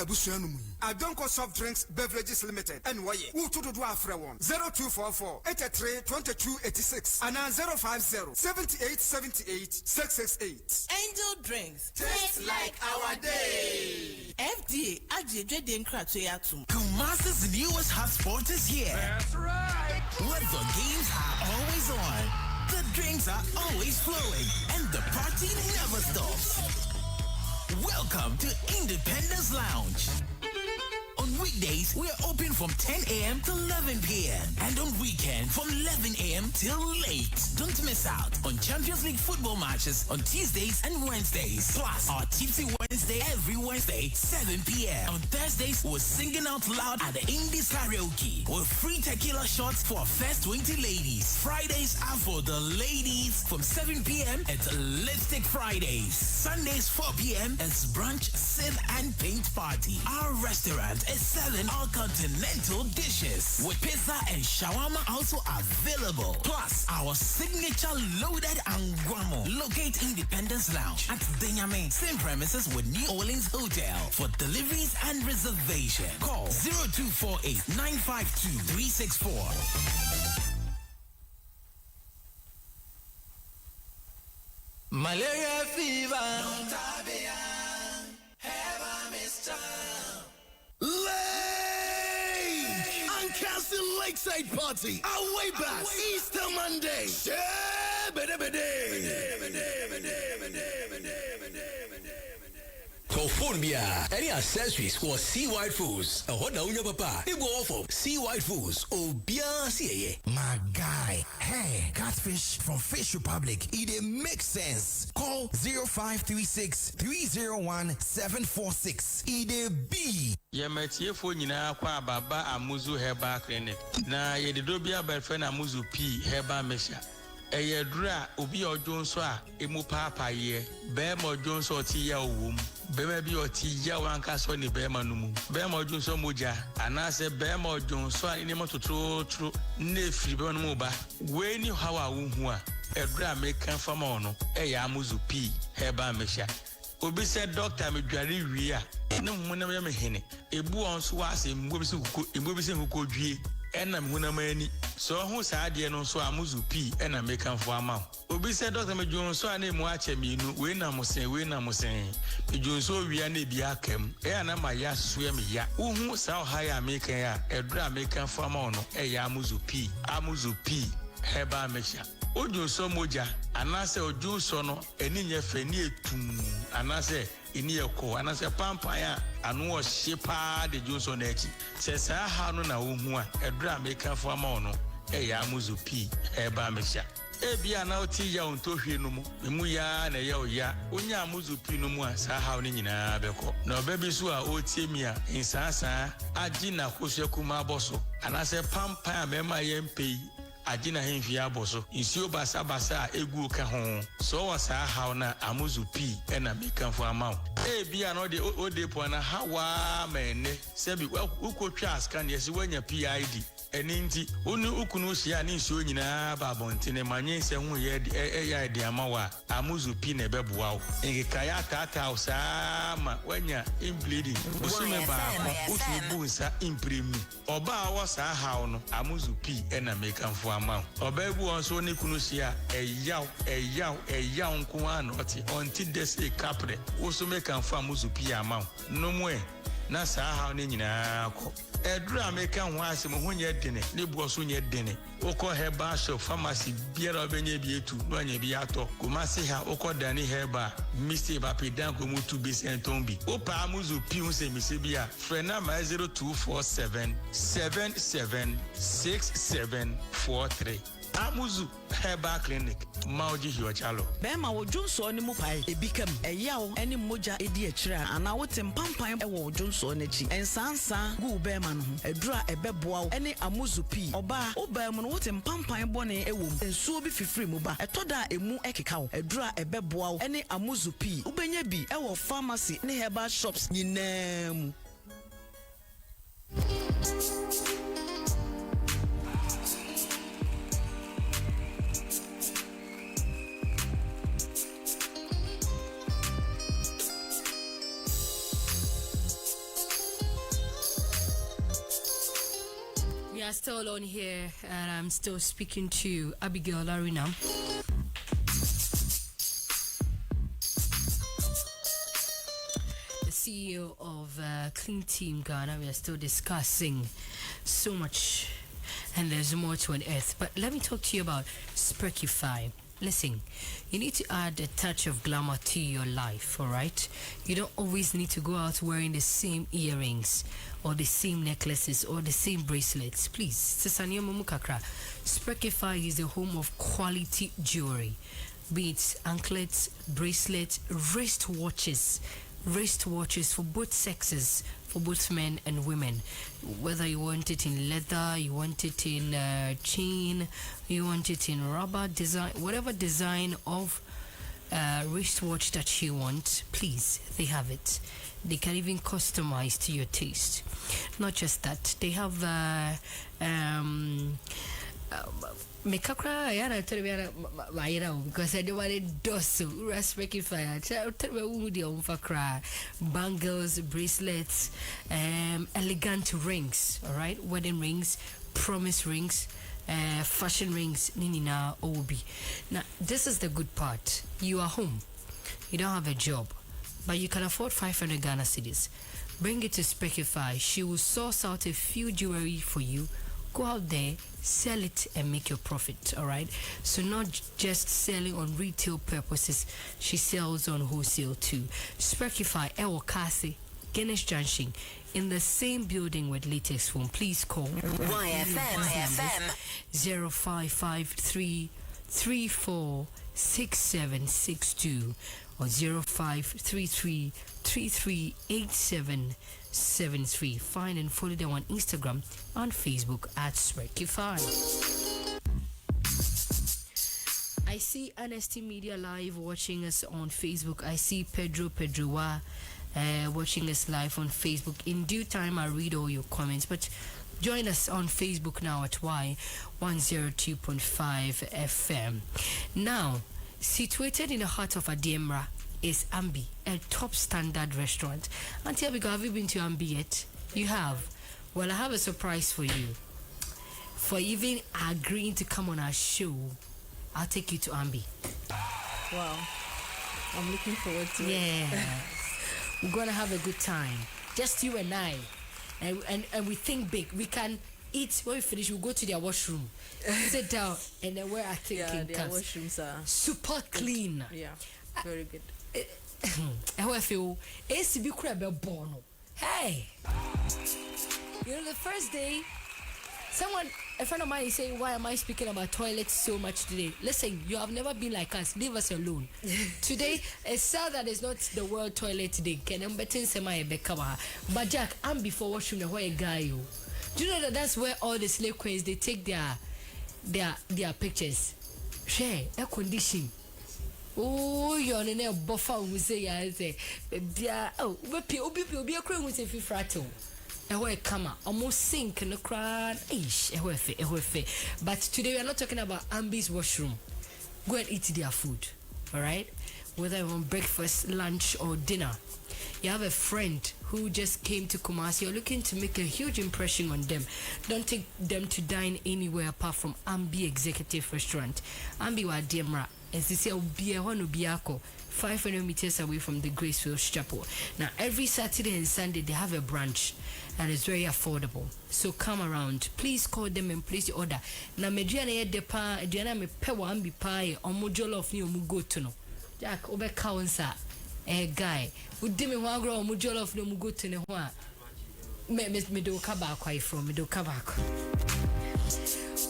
I don't call soft drinks beverages limited. And why? Who to do after one? 0244 83 22 86 and 050 78 78 668. Angel drinks. Taste like our day. FDA, Ajay didn't crack to Yatum. Kumasa's newest hot sport is here. That's right. Where the games are always on, the drinks are always flowing, and the party never stops. Welcome to Independence Lounge. On weekdays, we're open from 10 a.m. to 11 p.m. And on weekend, from 11 a.m. till late. Don't miss out on Champions League football matches on Tuesdays and Wednesdays. Plus, our Tipsy Wednesday every Wednesday, 7 p.m. On Thursdays, we're singing out loud at the Indies Karaoke with free tequila shots for our first 20 ladies. Fridays are for the ladies from 7 p.m. It's Lipstick Fridays. Sundays, 4 p.m. It's brunch, sip, and paint party. Our restaurant is serving all continental dishes with pizza and shawarma also available. Plus, our signature loaded anguamo. Locate Independence Lounge at Denyame, same premises with New Orleans Hotel. For deliveries and reservation, call 0248 952 364. Malaria fever. Castle Lakeside Party. Our way back. Easter Monday. Tophobia. Any accessories for Sea White Foods. What now, your papa? They go off of Sea White Foods. Oh, bien, My guy, hey, catfish from Fish Republic. It makes sense. Call 0536 301 746. It be. Yemetie fo nyina kwa baba amuzu herbal clinic na yedidobia belfen amuzu p herbal mesha eyedura obi ojo nso a emu papa ye be mo ojo nso ti ya owum be ma bi oti ya wanka so ni be ma numu be mo ojo nso moja anase be mo ojo nso a ni mo tototro na efiri be no ba we ni hawa wo hu a edura mekan fama ono eya amuzu p herbal mesha obi said doctor me dware wi a na honam ya me hene ebu on so ase mbo bi se huko dwie ena me honam ani so ho saa de no so amuzu pi ena me kanfo ama obi said doctor me dwon so ana emu ache me nu we na mosen me dwon so wi na bi akam na ma ya so ya me ya uhu saa ha ya me kan ya edura me kanfo ama no ya amuzu pi heba mesha ojo so moja anase ojo so no eni nye fe ni etum anase eni eko anase pampa ya anu o shepa de jo so na echi se sa ha no na ohu a edura meka fo ama ono ya amuzu pi heba mesha ebia na oti ya onto hwe no mu ya na ya oya onya amuzu pi no mu a sa ha no nyina beko na obabi so a otie mi a insasa agi na kwosheku ma boso anase pampa ya mema yempe Ajina hemfi aboso insio basa egu ka ho so wasa ha na amuzu pi na mekanfo amaw bia no de odepo na hawa mene sebi ukotwa askan yesi wanya PID eninti onu ukunu hia ni insio nyina babontene manye se hu ye ya de amawa amuzu pi na beboa ngika ya tata usama wanya bleeding usume ba usubu nsa imprimi oba wasa ha no amuzu pi na mekanfo ama obebu onso ne kunu sia eyaw nko anoti onti dese kapre woso mekanfo amuzu pi ama no mwe na saa ha ne nyina ko edura meka ho ase mo honye dene ne buoso nye dene okọ heba shop pharmacy biara obenye bi etu no anya bi ato kumasi ha okọ dani heba misi ba pedan ko mutu bi sentombi opa amuzu pi hu se misi bia frena ma 0247 776743 Amuzu Herbal Clinic Mauji Hiochalo Bema wo Junso ni mupai ebikam eyawo eni moja edi ekira ana wote mpampan ewo Junso nechi ensansa gu bema no edura ebeboa eni amuzu pi oba obam no wote mpampan bone ewo ensuo bi fifiri mu ba etoda emu ekekawo edura ebeboa eni amuzu pi ubenya bi ewo pharmacy ne herbal shops nyinam. We are still on here, and I'm still speaking to Abigail Arunay, the CEO of Clean Team Ghana. We are still discussing so much, and there's more to unearth. But let me talk to you about Spreakify. Listen, you need to add a touch of glamour to your life, all right? You don't always need to go out wearing the same earrings or the same necklaces or the same bracelets. Please, Sesania Momukakra, Spreakify is the home of quality jewelry, be it anklets, bracelets, wristwatches for both sexes, for both men and women. Whether you want it in leather, you want it in chain, you want it in rubber design, whatever design of wristwatch that you want, please, they have it. They can even customize to your taste. Not just that, they have Mekakra yana terbiana maira because I don't want it dosu Spreakify fakra bangles, bracelets, elegant rings, all right, wedding rings, promise rings, fashion rings, ninina obi. Now this is the good part. You are home, you don't have a job, but you can afford 500 Ghana cedis. Bring it to Spreakify. She will source out a few jewelry for you. Go out there, sell it and make your profit, all right? So not just selling on retail purposes, she sells on wholesale too. Spreakify, Ewokasi, Ganesh Junction, in the same building with Latex Phone. Please call YFM 0553 346762 or 0533 338773. Find and follow them on Instagram and Facebook at Spreakify. I see Honesty Media Live watching us on Facebook. I see Pedro watching us live on Facebook. In due time, I'll read all your comments, but join us on Facebook now at Y102.5 FM. Now, situated in the heart of Adiemra is Ambi, a top standard restaurant. Auntie Abigail, have you been to Ambi yet? You have. Well, I have a surprise for you. For even agreeing to come on our show, I'll take you to Ambi. Wow. I'm looking forward to it. Yeah. We're going to have a good time. Just you and I. And we think big. We can eat. When we finish, we'll go to their washroom. Sit down. And then where I think their washrooms are super clean. Yeah. Very good. How I feel. Hey. You know, the first day, a friend of mine is saying, why am I speaking about toilets so much today? Listen, you have never been like us. Leave us alone. Today, it's sad that it's not the world toilet today. But Jack, I'm before washroom the whole guy. Do you know that that's where all the slave queens, they take their pictures? Share, air condition. Oh, you're on a buffer. We say, I say, oh, be a crane with a frato. Come almost sink in the crowd. But today we are not talking about Ambi's washroom. Go and eat their food, all right? Whether you want breakfast, lunch, or dinner. You have a friend who just came to Kumasi. You're looking to make a huge impression on them. Don't take them to dine anywhere apart from Ambi Executive Restaurant. Ambi wa Diemra. And they say, 500 meters away from the Gracefield Chapel. Now, every Saturday and Sunday, they have a brunch, and it's very affordable. So come around. Please call them and place your order. Now, Medriana depa, Diana me pewa ambi pie, omo jollof ni omu go to no. Jack, obe kaunsa, guy. Udimi wagro omu jollof ni omu go to ne wa. Me do kabako from me do kabako.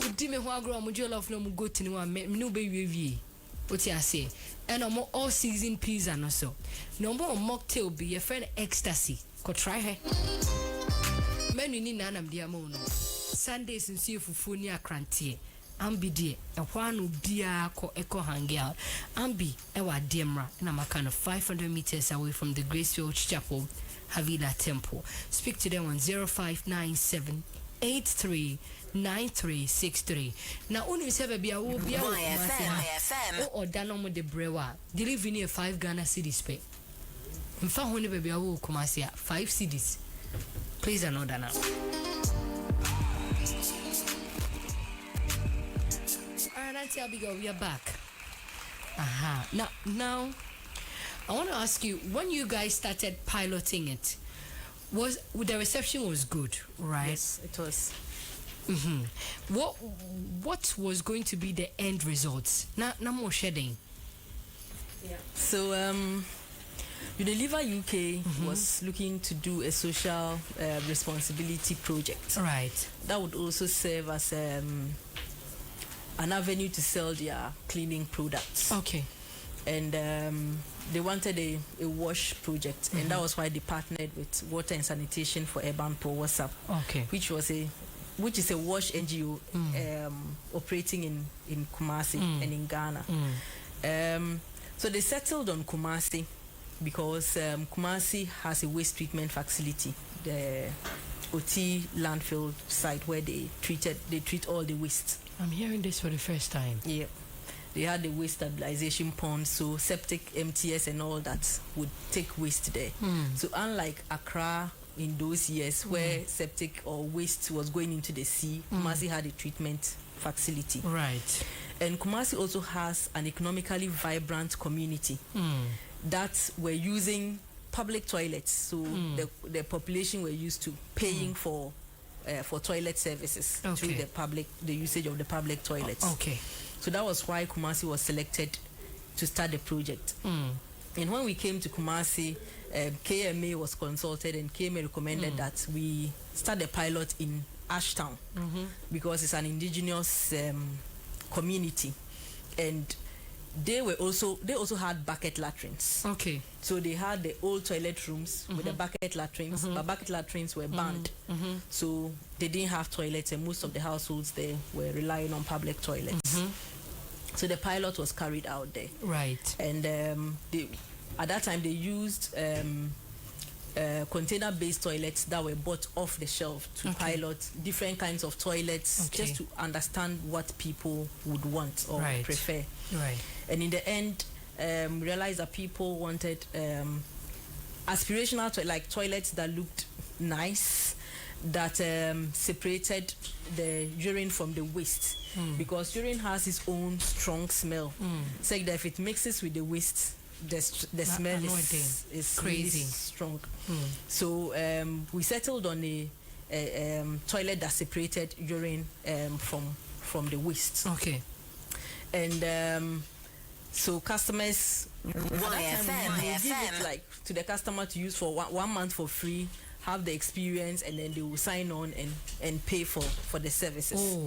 Udimi wagro omu jollof ni omu go to ne wa. Me no be we. What I say, and a more all season pizza and so. No more mocktail be your friend ecstasy. Could try her. Men you need none of the amono. Sundays and see for near cranty. Ambi dear, a one beer ko echo hang out. Ambi, ewa Diemra, and I'm a kind of 500 meters away from the Gracefield Chapel, Havila Temple. Speak to them on 0597 839363. Now only seven be a will be or Danomo de Brewa. Deliver near 5 Ghana cedis pay. In fact, when baby I will come 5 cedis. Please another now. Alright, Auntie Abigail, we are back. Now I want to ask you, when you guys started piloting it, was the reception was good, right? Yes, it was. What was going to be the end results? No more shedding. Yeah. So Unilever UK was looking to do a social responsibility project. Right. That would also serve as an avenue to sell their cleaning products. Okay. And they wanted a wash project, and that was why they partnered with Water and Sanitation for Urban Poor WhatsApp, which is a wash NGO operating in Kumasi and in Ghana. So they settled on Kumasi because Kumasi has a waste treatment facility, the OT landfill site where they treat all the waste. I'm hearing this for the first time. Yeah. They had the waste stabilization pond, so septic, MTS and all that would take waste there. So unlike Accra in those years where septic or waste was going into the sea, Kumasi had a treatment facility. Right. And Kumasi also has an economically vibrant community that were using public toilets. So the population were used to paying for toilet services through the usage of the public toilets. Okay. So that was why Kumasi was selected to start the project. And when we came to Kumasi, KMA was consulted, and KMA recommended that we start the pilot in Ashtown because it's an indigenous community, and they also had bucket latrines. Okay. So they had the old toilet rooms with the bucket latrines, but bucket latrines were banned. So they didn't have toilets, and most of the households there were relying on public toilets. So the pilot was carried out there. Right. And at that time they used container-based toilets that were bought off the shelf to pilot different kinds of toilets, just to understand what people would want or prefer. Right. And in the end, realized that people wanted aspirational toilets that looked nice, that separated the urine from the waste, because urine has its own strong smell. It's like that if it mixes with the waste, the smell is crazy, really strong. So we settled on a toilet that separated urine from the waste. Okay. And so customers, YFM, we give it to the customer to use for 1 month for free, have the experience, and then they will sign on and pay for the services.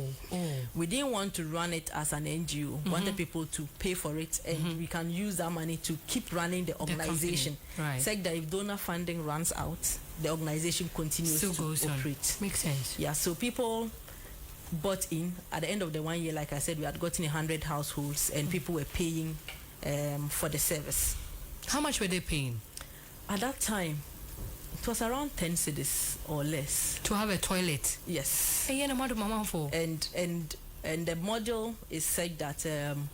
We didn't want to run it as an NGO. We wanted people to pay for it, and we can use that money to keep running the organization. Right. It's like that if donor funding runs out, the organization continues to operate. Makes sense. Yeah, so people bought in. At the end of the 1 year, like I said, we had gotten 100 households, and people were paying for the service. How much were they paying? At that time, it was around 10 cedis or less. To have a toilet? Yes. And the model is said that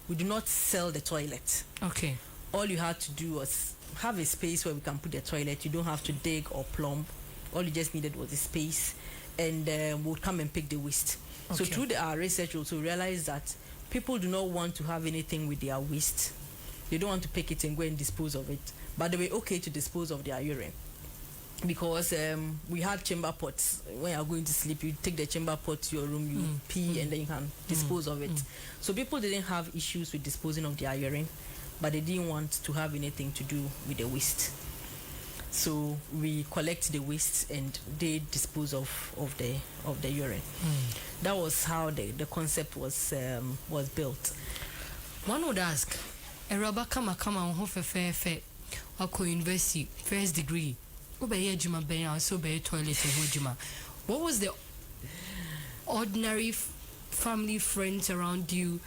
we do not sell the toilet. Okay. All you had to do was have a space where we can put the toilet. You don't have to dig or plumb. All you just needed was a space, and we'll come and pick the waste. Okay. So through our research, also realized that people do not want to have anything with their waste. They don't want to pick it and go and dispose of it, but they were okay to dispose of their urine, because we had chamber pots. When you are going to sleep, you take the chamber pot to your room, you pee, and then you can dispose of it. So people didn't have issues with disposing of their urine, but they didn't want to have anything to do with the waste. So we collect the waste and they dispose of the urine. That was how the concept was built. One would ask, a rubber come on ho fe ako university first degree. Obey juma be also be toilet juma. What was the ordinary family friends around you?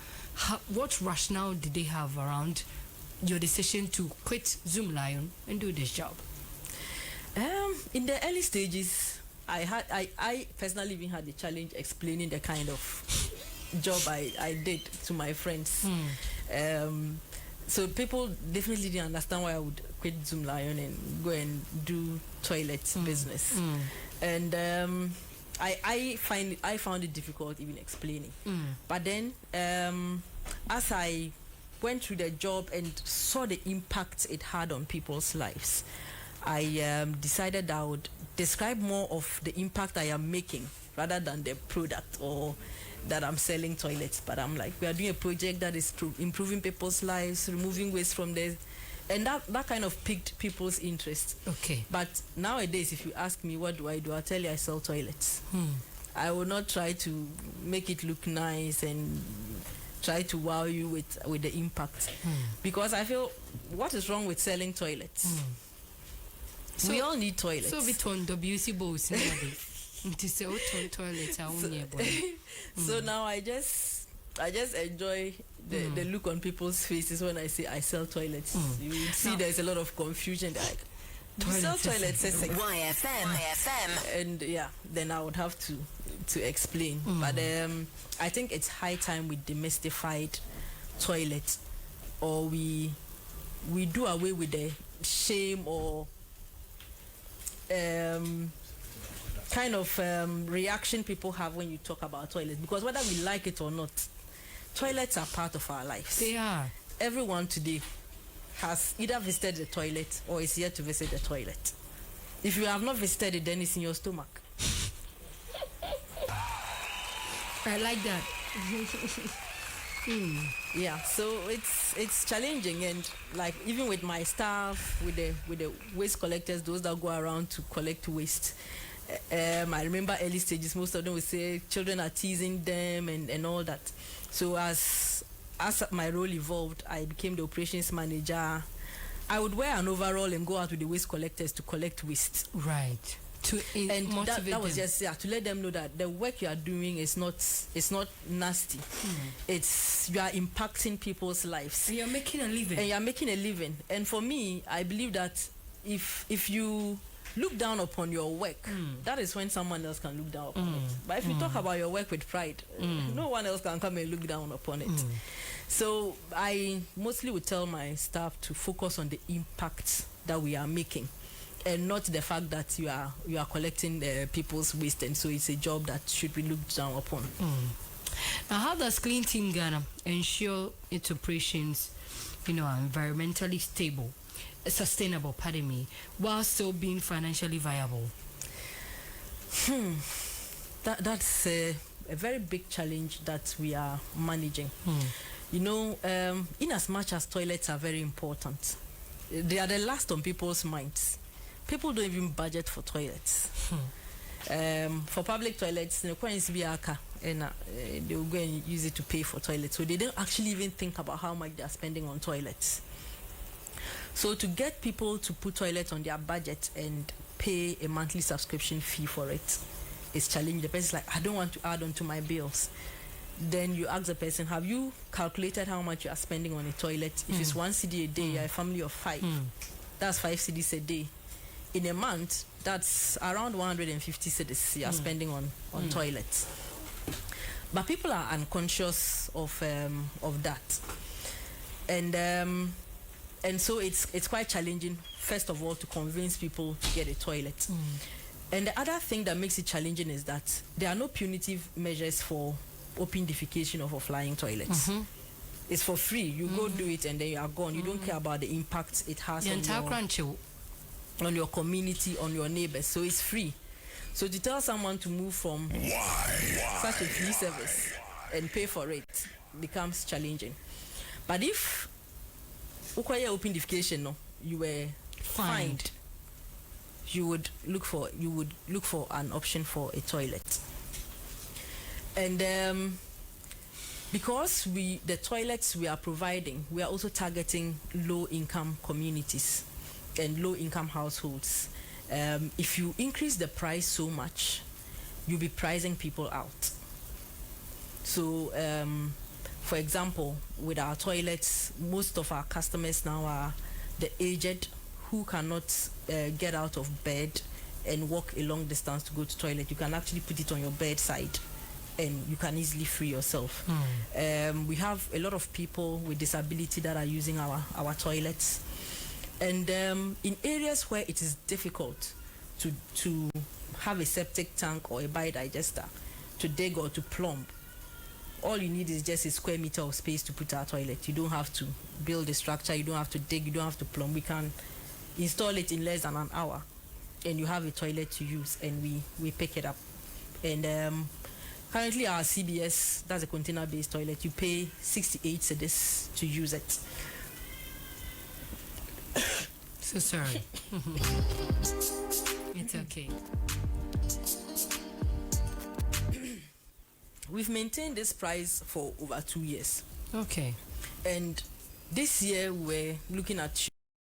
What rationale did they have around your decision to quit Zoom Lion and do this job? In the early stages, I personally even had the challenge explaining the kind of job I did to my friends. So people definitely didn't understand why I would quit Zoom Lion and go and do toilet business. And I found it difficult even explaining. But then as I went through the job and saw the impact it had on people's lives, I decided I would describe more of the impact I am making rather than the product or that I'm selling toilets. But I'm like, we are doing a project that is improving people's lives, removing waste from there. And that kind of piqued people's interest. Okay. But nowadays, if you ask me what do, I'll tell you I sell toilets. I will not try to make it look nice and try to wow you with the impact. Because I feel, what is wrong with selling toilets? So we all need toilets. So we turn WC bowls to say toilets. So now I just enjoy the look on people's faces when I say I sell toilets. You see there's a lot of confusion. They're like, you sell toilets, YFM. And yeah, then I would have to explain. But I think it's high time we demystified toilets, or we do away with the shame or kind of reaction people have when you talk about toilets, because whether we like it or not, toilets are part of our lives. They are. Everyone today has either visited the toilet or is here to visit the toilet. If you have not visited it, then it's in your stomach. I like that. Yeah, so it's challenging, and like even with my staff, with the waste collectors, those that go around to collect waste, I remember early stages, most of them would say children are teasing them and all that. So as my role evolved, I became the operations manager. I would wear an overall and go out with the waste collectors to collect waste. Right. And that was just to let them know that the work you are doing is not nasty. It's, you are impacting people's lives. And you're making a living. And for me, I believe that if you look down upon your work, that is when someone else can look down upon it. But if you talk about your work with pride, no one else can come and look down upon it. So I mostly would tell my staff to focus on the impact that we are making, and not the fact that you are collecting people's waste, and so it's a job that should be looked down upon. Now, how does Clean Team Ghana ensure its operations, are environmentally sustainable, while still being financially viable? That's a very big challenge that we are managing. In as much as toilets are very important, they are the last on people's minds. People don't even budget for toilets. For public toilets, and they will go and use it to pay for toilets. So they don't actually even think about how much they are spending on toilets. So to get people to put toilets on their budget and pay a monthly subscription fee for it is challenging. The person's like, I don't want to add on to my bills. Then you ask the person, have you calculated how much you are spending on a toilet? If it's 1 cedi a day, you're a family of 5. That's 5 cedis a day. In a month, that's around 150 cedis you are spending on toilets. But people are unconscious of that, and so it's quite challenging. First of all, to convince people to get a toilet. And the other thing that makes it challenging is that there are no punitive measures for open defecation or for flying toilets. It's for free. You go do it and then you are gone. You don't care about the impact it has on your community, on your neighbors. So it's free. So to tell someone to move from such a free service and pay for it becomes challenging. But if open defecation, you were fined, you would look for an option for a toilet. And because the toilets we are providing, we are also targeting low-income communities and low-income households. If you increase the price so much, you'll be pricing people out. So, for example, with our toilets, most of our customers now are the aged who cannot get out of bed and walk a long distance to go to toilet. You can actually put it on your bedside and you can easily free yourself. We have a lot of people with disability that are using our toilets. And in areas where it is difficult to have a septic tank or a biodigester to dig or to plumb, all you need is just a square meter of space to put our toilet. You don't have to build a structure, you don't have to dig, you don't have to plumb. We can install it in less than an hour and you have a toilet to use, and we pick it up. And currently our CBS, that's a container-based toilet, you pay 68 cedis to use it. So sorry. It's okay. We've maintained this price for over 2 years. Okay. And this year we're looking at should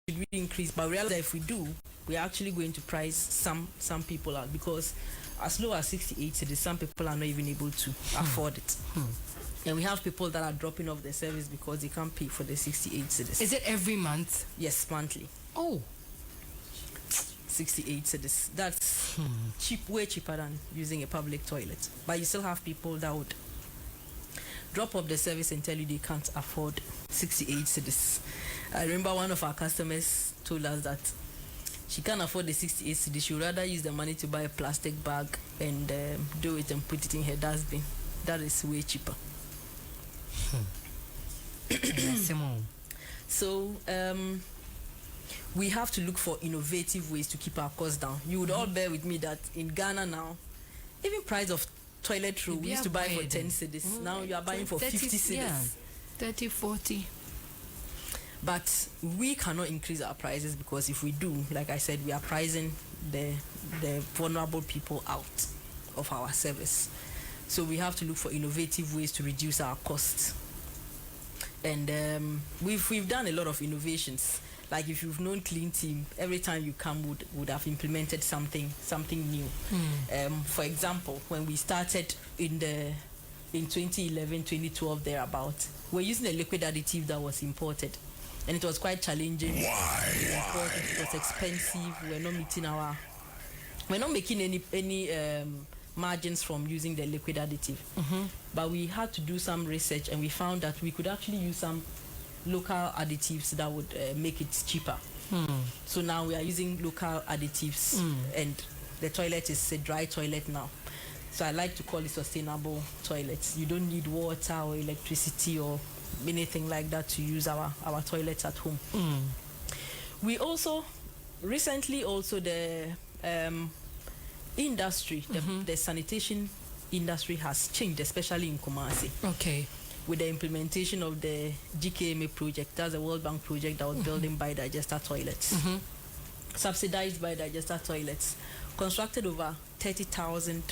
we increase, but we realize that if we do, we're actually going to price some people out, because as low as 68 cedis, some people are not even able to afford it. And we have people that are dropping off the service because they can't pay for the 68 cedis. Is it every month? Yes, monthly. Oh. 68 cedis. That's cheap, way cheaper than using a public toilet. But you still have people that would drop off the service and tell you they can't afford 68 cedis. I remember one of our customers told us that she can't afford the 68 cedis. She would rather use the money to buy a plastic bag and do it and put it in her dustbin. That is way cheaper. So we have to look for innovative ways to keep our costs down. You would all bear with me that in Ghana now, even price of toilet roll we used to buy for 10 cedis. Now you are buying for 50 cedis. 30, 40. But we cannot increase our prices, because if we do, like I said, we are pricing the vulnerable people out of our service. So we have to look for innovative ways to reduce our costs. And we've done a lot of innovations. Like if you've known Clean Team, every time you come would have implemented something new. For example, when we started in 2011, 2012 thereabout, we're using a liquid additive that was imported. And it was quite challenging. It was expensive. We were not meeting our we're not making any margins from using the liquid additive. But we had to do some research, and we found that we could actually use some local additives that would make it cheaper. So now we are using local additives, and the toilet is a dry toilet now. So I like to call it sustainable toilets. You don't need water or electricity or anything like that to use our toilets at home. We also recently the industry, the sanitation industry has changed, especially in Kumasi. Okay. With the implementation of the GKMA project, that's a World Bank project that was building biodigester toilets, subsidized biodigester toilets, constructed over 30,000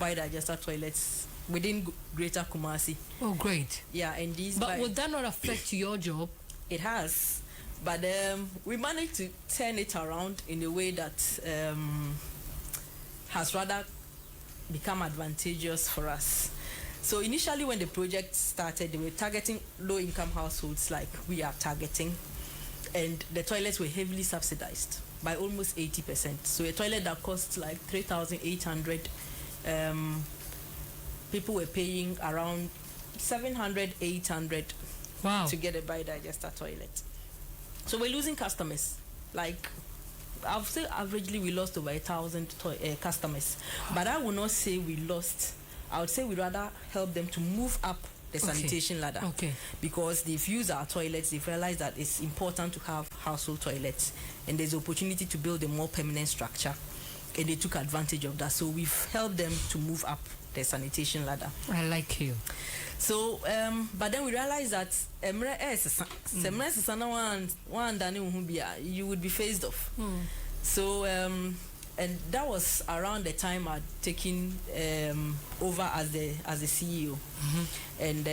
biodigester toilets within Greater Kumasi. Oh, great. Yeah, and these. But would that not affect your job? It has, but we managed to turn it around in a way that has rather become advantageous for us. So initially when the project started, they were targeting low-income households like we are targeting, and the toilets were heavily subsidized by almost 80%. So a toilet that costs like 3,800, people were paying around 700, 800 to get a biodigester toilet. So we're losing customers. Like, I'll say averagely we lost over 1,000 customers. But I would not say we lost. I would say we rather help them to move up the sanitation ladder. Because they've used our toilets, they've realized that it's important to have household toilets, and there's opportunity to build a more permanent structure, and they took advantage of that. So we've helped them to move up the sanitation ladder. I like you. So, but then we realized that you would be phased off. So, and that was around the time I'd taken over as the CEO, and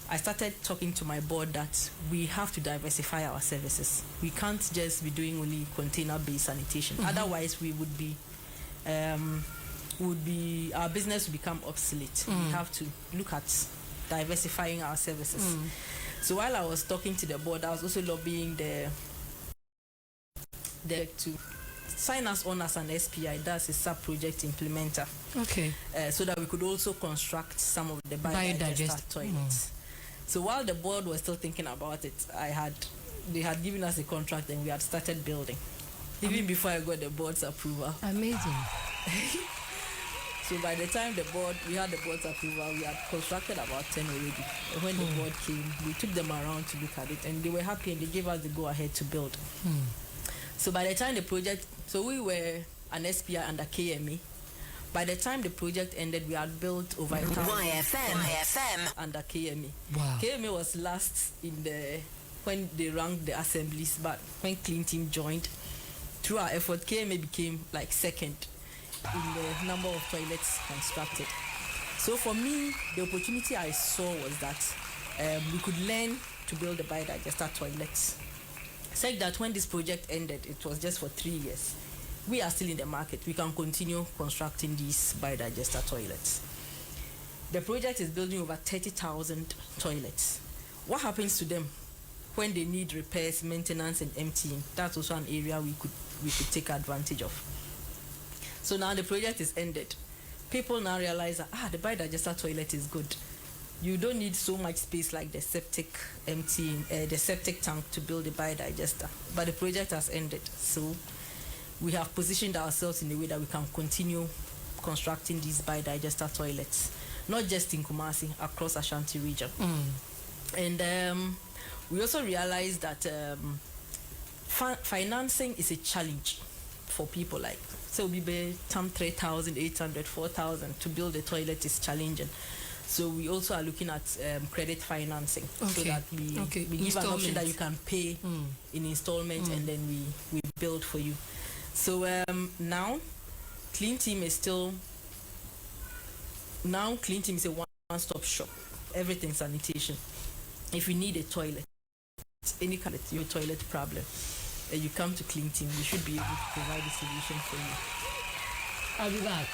I started talking to my board that we have to diversify our services. We can't just be doing only container-based sanitation. Otherwise, we would be our business would become obsolete. We have to look at diversifying our services. So while I was talking to the board, I was also lobbying the to sign us on as an SPI, that's a sub-project implementer. So that we could also construct some of the biodigester toilets. So while the board was still thinking about it, they had given us a contract and we had started building. Even before I got the board's approval. Amazing. So by the time we had the board's approval, we had constructed about 10 already. When the board came, we took them around to look at it, and they were happy and they gave us the go-ahead to build. So by the time the project, so we were an SPI under KMA. By the time the project ended, we had built over 1,000 YFM under KMA. Wow. KMA was last when they ranked the assemblies, but when Clean Team joined, through our effort, KMA became like second in the number of toilets constructed. So for me, the opportunity I saw was that we could learn to build the biodigester toilets. Said that when this project ended, it was just for 3 years. We are still in the market. We can continue constructing these biodigester toilets. The project is building over 30,000 toilets. What happens to them when they need repairs, maintenance, and emptying? That's also an area we could take advantage of. So now the project is ended. People now realize that the biodigester toilet is good. You don't need so much space like the septic tank to build a biodigester. But the project has ended. So we have positioned ourselves in a way that we can continue constructing these biodigester toilets, not just in Kumasi, across Ashanti region. And we also realized that financing is a challenge for people. Like, so we pay 3,800, 4,000 to build a toilet is challenging. So we also are looking at credit financing, so that we give an option that you can pay in installments, and then we build for you. So now Clean Team is a one-stop shop. Everything sanitation. If you need a toilet, any kind of your toilet problem, you come to Clean Team, we should be able to provide a solution for you. I'll be back.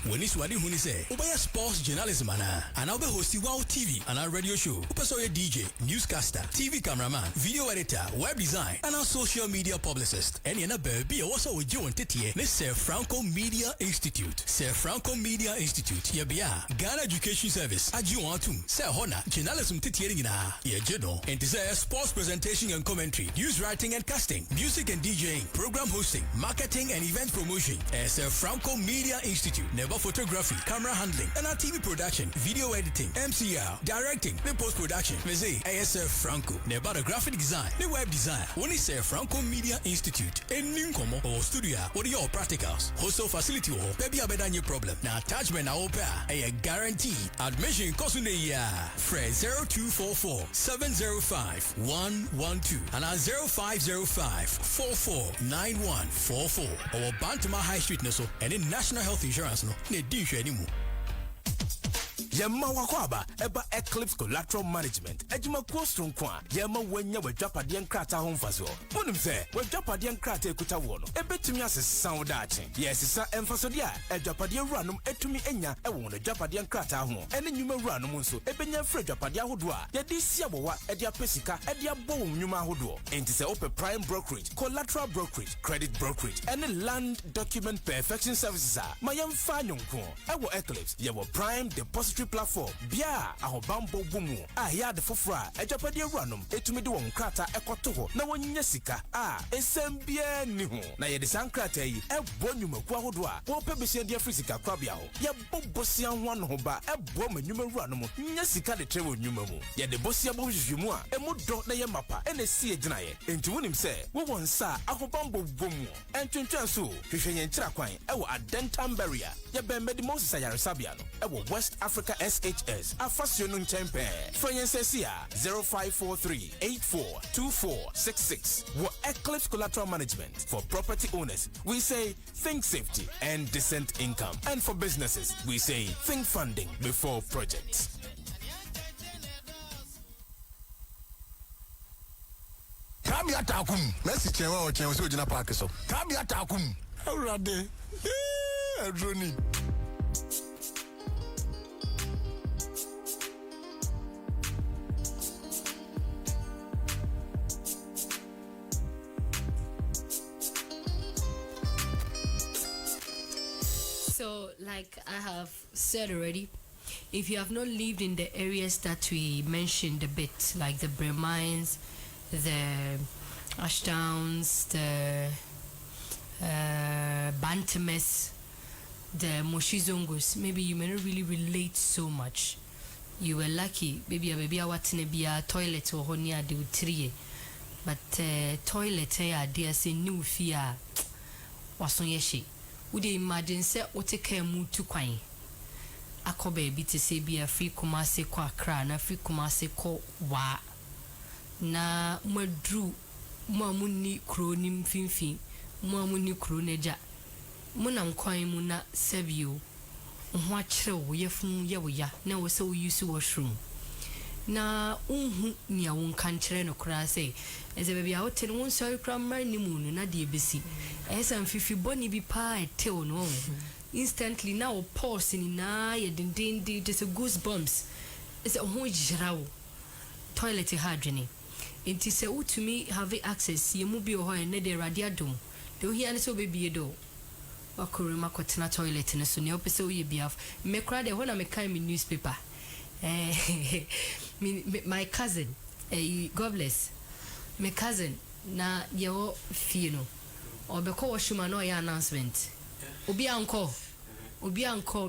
when is what you say ubaya sports journalism and I'll be hosting Wow TV and our radio show upaso a DJ newscaster TV cameraman video editor web design and our social media publicist and yana baby also with you on TTA ne Sir Franco Media Institute Sir Franco Media Institute yabia Ghana Education Service ajuantum Sir Hona journalism TTA na ye journal and desire sports presentation and commentary news writing and casting music and DJing program hosting marketing and event promotion Sir Franco Media Institute never photography camera handling and our TV production video editing MCR directing the post production visit ASF Franco never the graphic design the web design only Sir Franco Media Institute in Ninkomo or studio or your practicals hostel facility or baby abeda new problem now attachment now open a guarantee admission cost in a year Fred 0244 705 112 and 0505 449144 or Bantama High Street Neso and in National Health Insurance no ne di hwe anymore. Yemma wakwaba eba Eclipse Collateral Management ejuma kwostron kwa yemma wanya wadwapade nkrata ho mfaso wonim se wadwapade nkrata ekuta wo no ebetumi asesa wo daache yesisa emfasode a ejwapade wuranom etumi enya ewo no wadwapade nkrata ho ene nyuma wuranom nso ebenya fra wadwapade ahodo a yedi sia bowa edi apesika edi abo nyuma ahodo enti se open prime brokerage collateral brokerage credit brokerage ene land document perfection services a mayamfa nyonko ewo Eclipse yewo prime depository platform bia ahobambo bumu ya de fofora ejapade awuranom etumi de won krata ekoto ho na wonnya sika esembia ni ho na ye de sankrata yi ebo nyumaku ahodo a wo pebese de afrisika kwabia ho ye bobosia ho no ho ba ebo manyuma awuranom nya sika de trewo nyuma mu ye de bosia bo hwehwemu a emu do na ye mapa ena si egina ye enti wonim se wo wonsa ahobambo bumu entwentwen so hwehwenye nkyira kwan ewo adentam barrier ye bembe de Moses ayaresabia no ewo West Africa SHS Afasio no nchempe Franyensesia 0543842466 wo Eclipse Collateral Management for property owners we say think safety and decent income and for businesses we say think funding before projects. Kabi atakum Messi chenwa o chenwa so jina park so Kabi atakum awrade adroni. So, like I have said already, if you have not lived in the areas that we mentioned a bit, like the Bremines, the Ashtowns, the Bantames, the Moshizongos, maybe you may not really relate so much. You were lucky, maybe a baby watching a toilet or honia de tree, but toilet dear say new fear was on yeshi. Would you imagine say what a care mood to quine? Akobe be to say be a free kumase kwa kra na free kumase ko wa na madru mamuni kronim finfin mamuni kroneja muna nkwan mu na sabio ho akyerew yefun ye wo ya na wo se wo use washroom na unhu nia won kan kyere no kra say eze bia hotel won so kra mar ni mu no na de besi esam fifi boni bi pa etew no instantly now pause ni na ye dindin just a goosebumps it's a ho jirawo toilet hadwene enti se utumi have access ye mu bi ho ne de radiadom de ohia ne so bebie do wakore makotena toilet ne so ne opese wo ye biaf me kra de ho na me kan me newspaper my cousin God bless my cousin na yewo fino obeko washuma no ya announcement obi anko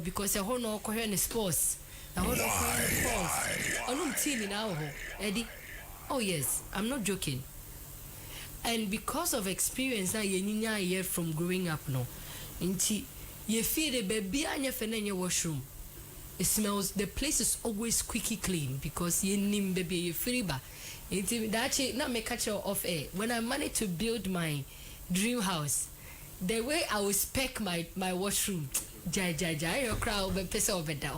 because ho no kohwe ne sports na ho no sports onum team na ho Eddie. Oh yes, I'm not joking. And because of experience na ye nyinya here from growing up no nti ye feel the baby anya fenenye washroom. It smells, the place is always squeaky clean because ye nim baby ye friba. Nti that na me catch off air. When I managed to build my dream house, the way I will spec my washroom, your crowd be pesa over that.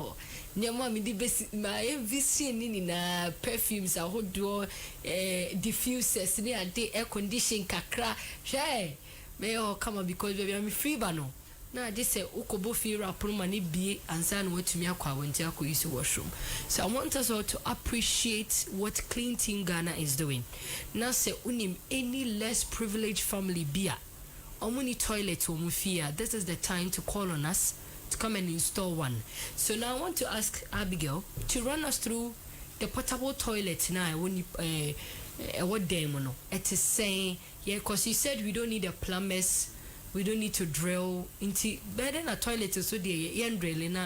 Nyama mi di best my MVC ni na perfumes I hold do diffusers ni ade air condition kakra. Hey, may all come on because baby I'm free ba no. na just say ukobo fi rapro mani bie ansa na watumi akwa wonti akwa use washroom. So I want us all to appreciate what Clean Team Ghana is doing. Now say unim any less privileged family bia omuni toilet omufia, this is the time to call on us to come and install one. So now I want to ask Abigail to run us through the portable toilet now. When you what demo it is saying, yeah, because you said we don't need a plumbers, we don't need to drill into better than a toilet so the drilling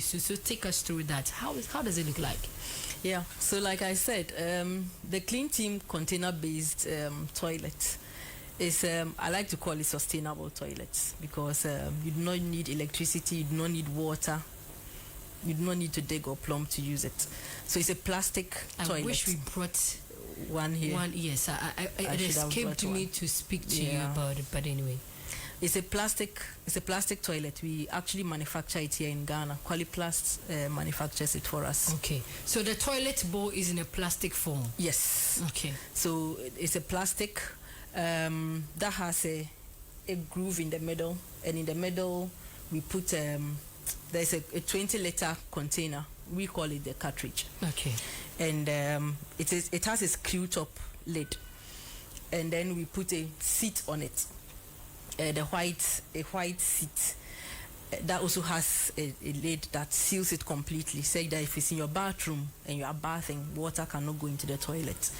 so take us through that. How does it look like? Yeah, so like I said, the Clean Team container based toilet is I like to call it sustainable toilets, because you do not need electricity, you do not need water, you do not need to dig or plumb to use it. So it's a plastic toilet. I wish we brought one here. Yes, it escaped me to speak to you about it, but anyway. It's a plastic toilet. We actually manufacture it here in Ghana. Qualiplast manufactures it for us. Okay. So the toilet bowl is in a plastic form? Yes. Okay. So it's a plastic that has a groove in the middle, and in the middle we put there's a 20-liter container. We call it the cartridge. Okay. And it has a screw top lid, and then we put a seat on it. A white seat that also has a lid that seals it completely, say that if it's in your bathroom and you are bathing, water cannot go into the toilet.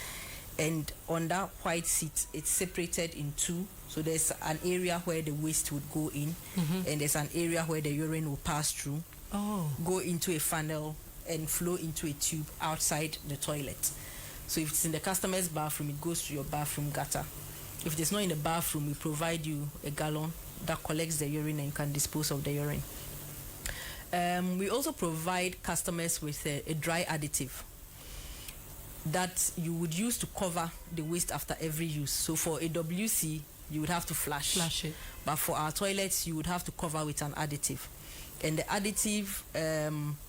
And on that white seat, it's separated in two. So there's an area where the waste would go in, and there's an area where the urine will pass through, go into a funnel and flow into a tube outside the toilet. So if it's in the customer's bathroom, it goes to your bathroom gutter. If it's not in the bathroom, we provide you a gallon that collects the urine and can dispose of the urine. We also provide customers with a dry additive that you would use to cover the waste after every use. So for a WC, you would have to flush it. But for our toilets, you would have to cover with an additive. And the additive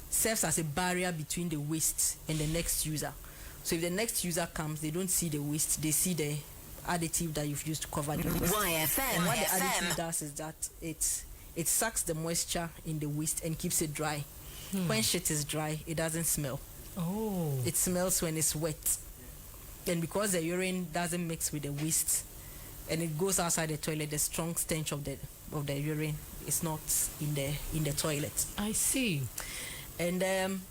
serves as a barrier between the waste and the next user. So if the next user comes, they don't see the waste, they see the additive that you've used to cover the waste. And what the additive does is that it sucks the moisture in the waste and keeps it dry. When shit is dry, it doesn't smell. It smells when it's wet. And because the urine doesn't mix with the waste and it goes outside the toilet, the strong stench of the urine is not in the toilet. I see. And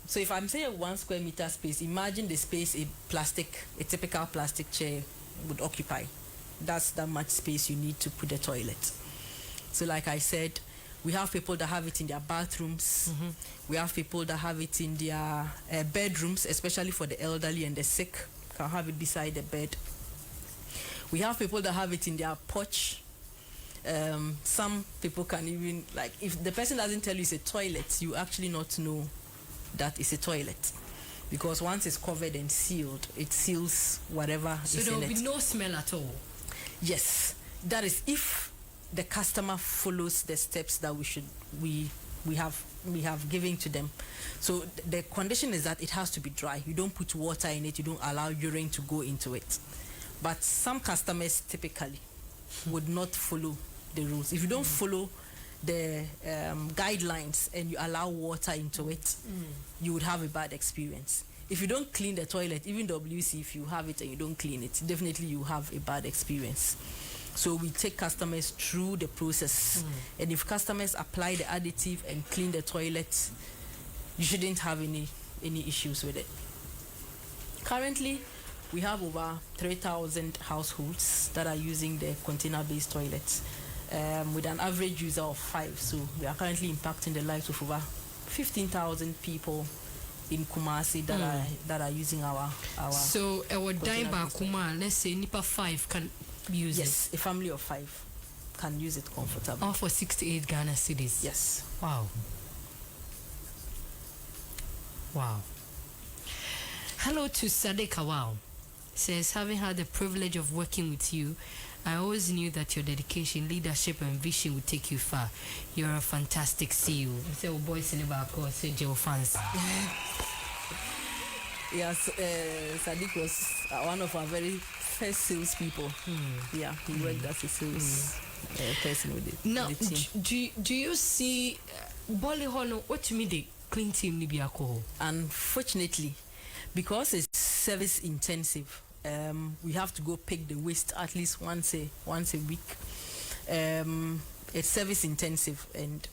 so if I'm saying 1 square meter space, imagine the space a typical plastic chair would occupy. That's that much space you need to put the toilet. So like I said, we have people that have it in their bathrooms. We have people that have it in their bedrooms, especially for the elderly and the sick, can have it beside the bed. We have people that have it in their porch. Some people can even, like, if the person doesn't tell you it's a toilet, you actually not know that it's a toilet, because once it's covered and sealed, it seals whatever is in it. So there will be no smell at all? Yes, that is if the customer follows the steps that we have given to them. So the condition is that it has to be dry. You don't put water in it, you don't allow urine to go into it. But some customers typically would not follow the rules. If you don't follow the guidelines and you allow water into it, you would have a bad experience. If you don't clean the toilet, even WC, if you have it and you don't clean it, definitely you have a bad experience. So we take customers through the process. And if customers apply the additive and clean the toilet, you shouldn't have any issues with it. Currently, we have over 3,000 households that are using the container-based toilets, with an average user of 5. So we are currently impacting the lives of over 15,000 people in Kumasi that are using our. So our Daiba Kuma, let's say Nipa 5 can use it. Yes, a family of 5 can use it comfortably. All for 68 Ghana cedis. Yes. Wow. Hello to Sadek Awao. Says, having had the privilege of working with you, I always knew that your dedication, leadership, and vision would take you far. You're a fantastic CEO. Say, oh, boys in the back, or say, Joe fans. Yes, Sadiq was one of our very first salespeople. Yeah, he worked as a person with it. Now, do you see Bolly Hono? What to me the clean team Libya alcohol? Unfortunately, because it's service intensive, we have to go pick the waste at least once a week. It's service intensive, and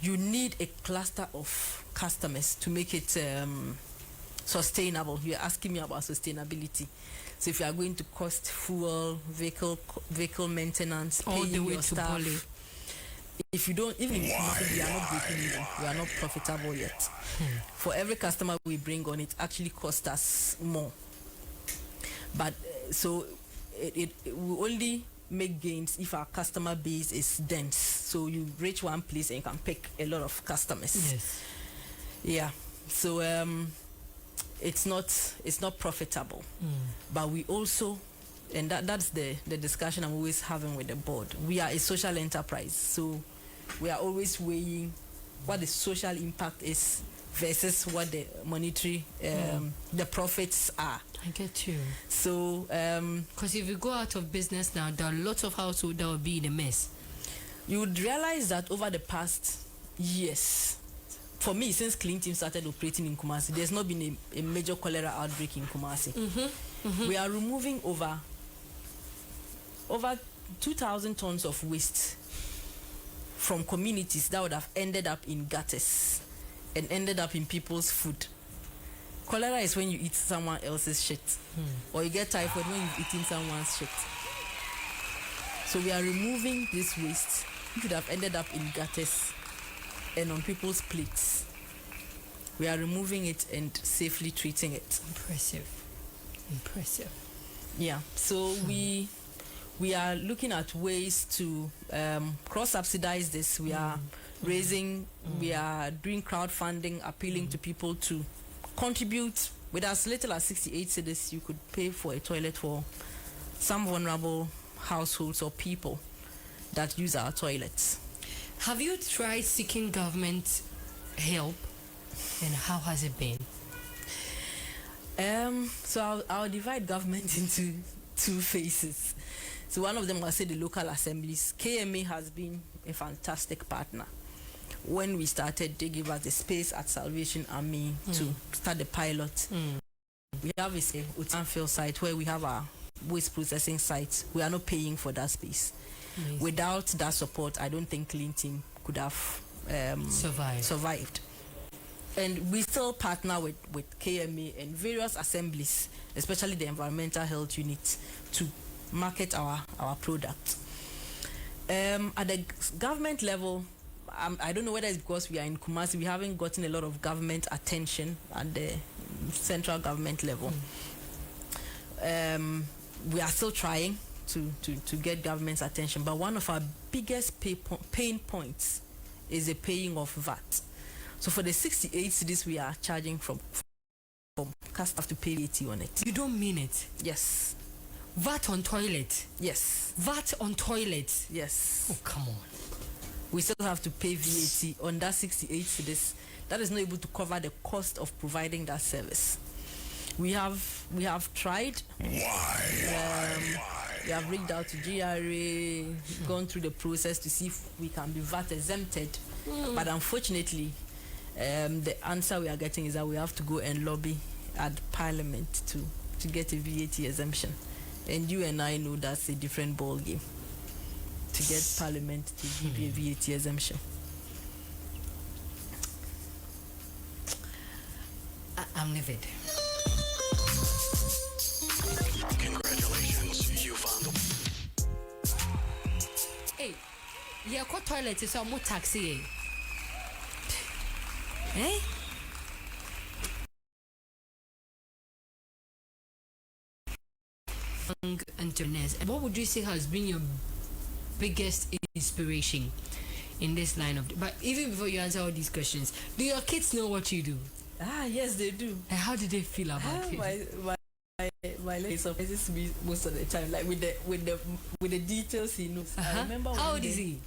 you need a cluster of customers to make it sustainable. You're asking me about sustainability. So if you are going to cost fuel, vehicle maintenance, all the way your to staff, Bolly. if you don't, even if you are not breaking even, you are not profitable yet. For every customer we bring on, it actually costs us more. But so it will only make gains if our customer base is dense. So you reach one place and you can pick a lot of customers. Yes. Yeah. So it's not profitable. But we also, and that's the discussion I'm always having with the board. We are a social enterprise, so we are always weighing what the social impact is versus what the monetary the profits are. I get you. So because if you go out of business now, there are lots of households that will be in a mess. You would realize that over the past years, for me, since Clean Team started operating in Kumasi, there's not been a major cholera outbreak in Kumasi. We are removing over 2,000 tons of waste from communities that would have ended up in gutters and ended up in people's food. Cholera is when you eat someone else's shit, or you get typhoid when you've eaten someone's shit. So we are removing this waste, which would have ended up in gutters and on people's plates. We are removing it and safely treating it. Impressive. Yeah. So we are looking at ways to cross-subsidize this. We are raising, we are doing crowdfunding, appealing to people to contribute. With as little as 68 cedis, you could pay for a toilet for some vulnerable households or people that use our toilets. Have you tried seeking government help, and how has it been? So I'll divide government into two phases. So one of them, I'll say the local assemblies. KMA has been a fantastic partner. When we started, they gave us the space at Salvation Army to start the pilot. We have a Utanfield site where we have our waste processing sites. We are not paying for that space. Amazing. Without that support, I don't think Clean Team could have survived. And we still partner with KMA and various assemblies, especially the environmental health unit, to market our product. At the government level, I don't know whether it's because we are in Kumasi, we haven't gotten a lot of government attention at the central government level. We are still trying to get government's attention, but one of our biggest pain points is the paying of VAT. So for the 68 cedis we are charging from customers have to pay VAT on it. You don't mean it? Yes. VAT on toilet? Yes. VAT on toilet? Yes. Oh, come on. We still have to pay VAT on that 68 cedis. That is not able to cover the cost of providing that service. We have tried. Why? We have reached out to GRA, gone through the process to see if we can be VAT exempted. But unfortunately, the answer we are getting is that we have to go and lobby at Parliament to get a VAT exemption. And you and I know that's a different ball game, to get Parliament to give you a VAT exemption. I'm livid. Congratulations, you found them. Hey, yeah, what toilet is more taxi? Eh? Entrepreneurs. What would you say has been your biggest inspiration in this line of? But even before you answer all these questions, do your kids know what you do? Yes, they do. And how do they feel about it? My lady surprises me most of the time, like with the details he knows. I remember how old is he?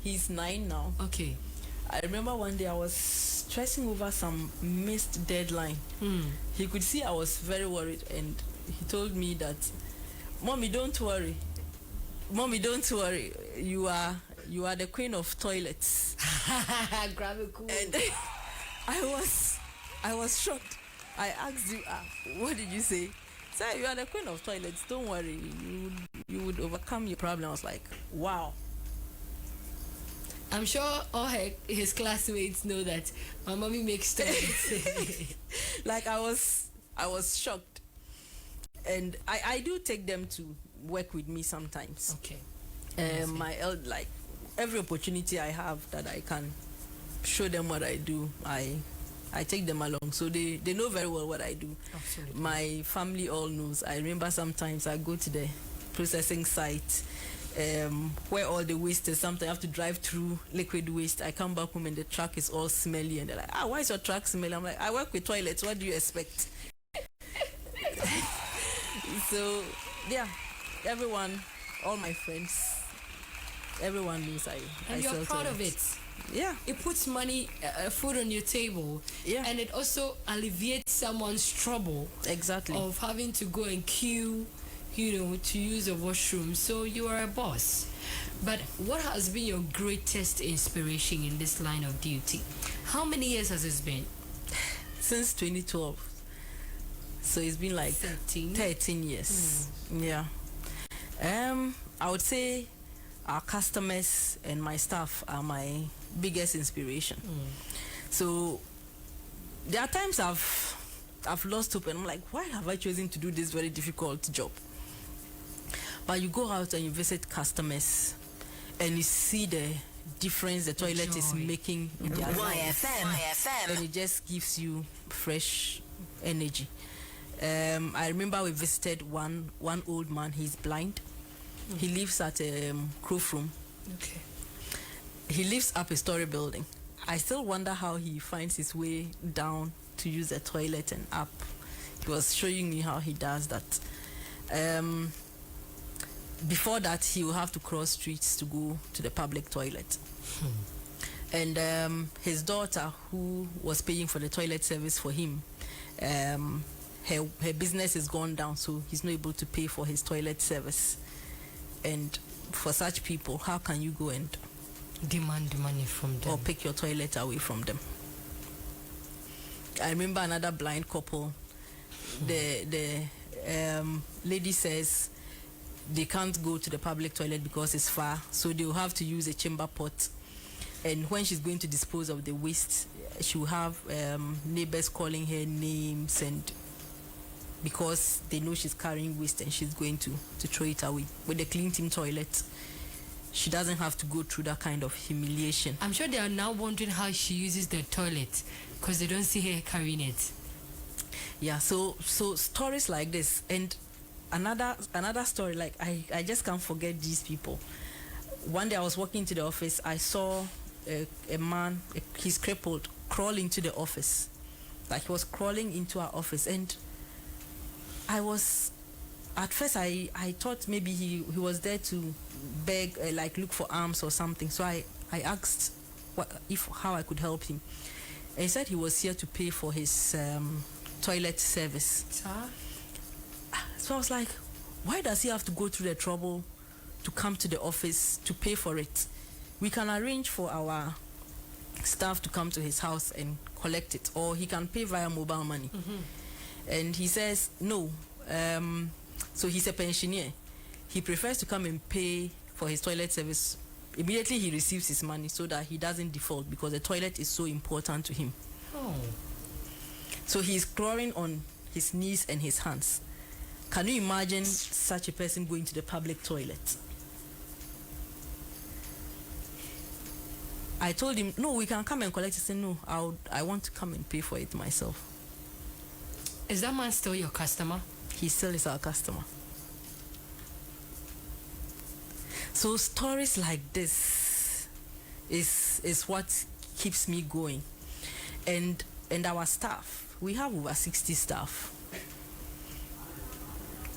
He's 9 now. Okay. I remember one day I was stressing over some missed deadline. He could see I was very worried, and he told me that, "Mommy, don't worry. Mommy, don't worry. You are the queen of toilets. Grab it cool. And I was shocked. I asked you, what did you say? Sir, you are the queen of toilets. Don't worry. You would overcome your problem. I was like, wow. I'm sure all his classmates know that my mommy makes toilets. Like I was shocked. And I do take them to work with me sometimes. Okay. Like every opportunity I have that I can show them what I do, I take them along, so they know very well what I do. Absolutely. My family all knows. I remember sometimes I go to the processing site where all the waste is. Sometimes I have to drive through liquid waste. I come back home and the truck is all smelly, and they're like, why is your truck smelly? I'm like, I work with toilets. What do you expect? So yeah, everyone, all my friends, everyone knows I you're sell proud toilets. of it. Yeah, it puts money, food on your table. Yeah, and it also alleviates someone's trouble. Exactly. Of having to go and queue, to use a washroom. So you are a boss. But what has been your greatest inspiration in this line of duty? How many years has it been? Since 2012. So it's been like 13 years. Yeah. I would say our customers and my staff are my biggest inspiration. So there are times I've lost hope and I'm like, why have I chosen to do this very difficult job? But you go out and you visit customers and you see the difference the toilet is making in their lives. And it just gives you fresh energy. I remember we visited one old man. He's blind. He lives at Crowth Room. Okay. He lives up a story building. I still wonder how he finds his way down to use the toilet and up. He was showing me how he does that. Before that, he will have to cross streets to go to the public toilet. And his daughter, who was paying for the toilet service for him, her business is gone down, so he's not able to pay for his toilet service. And for such people, how can you go and demand money from them or pick your toilet away from them? I remember another blind couple. The lady says they can't go to the public toilet because it's far, so they'll have to use a chamber pot. And when she's going to dispose of the waste, she will have neighbors calling her names, and because they know she's carrying waste and she's going to throw it away. With the clean team toilet, she doesn't have to go through that kind of humiliation. I'm sure they are now wondering how she uses the toilet because they don't see her carrying it. Yeah, so stories like this. And another story, like I just can't forget these people. One day I was walking to the office, I saw a man, he's crippled, crawl into the office. Like he was crawling into our office, and at first I thought maybe he was there to beg, like look for alms or something. So I asked how I could help him. And he said he was here to pay for his toilet service. So I was like, why does he have to go through the trouble to come to the office to pay for it? We can arrange for our staff to come to his house and collect it, or he can pay via mobile money. And he says no. So he's a pensioner. He prefers to come and pay for his toilet service immediately he receives his money, so that he doesn't default, because the toilet is so important to him. So he's crawling on his knees and his hands. Can you imagine such a person going to the public toilet? I told him, no, we can come and collect it. He said, no, I want to come and pay for it myself. Is that man still your customer? He still is our customer. So stories like this is what keeps me going. And our staff, we have over 60 staff.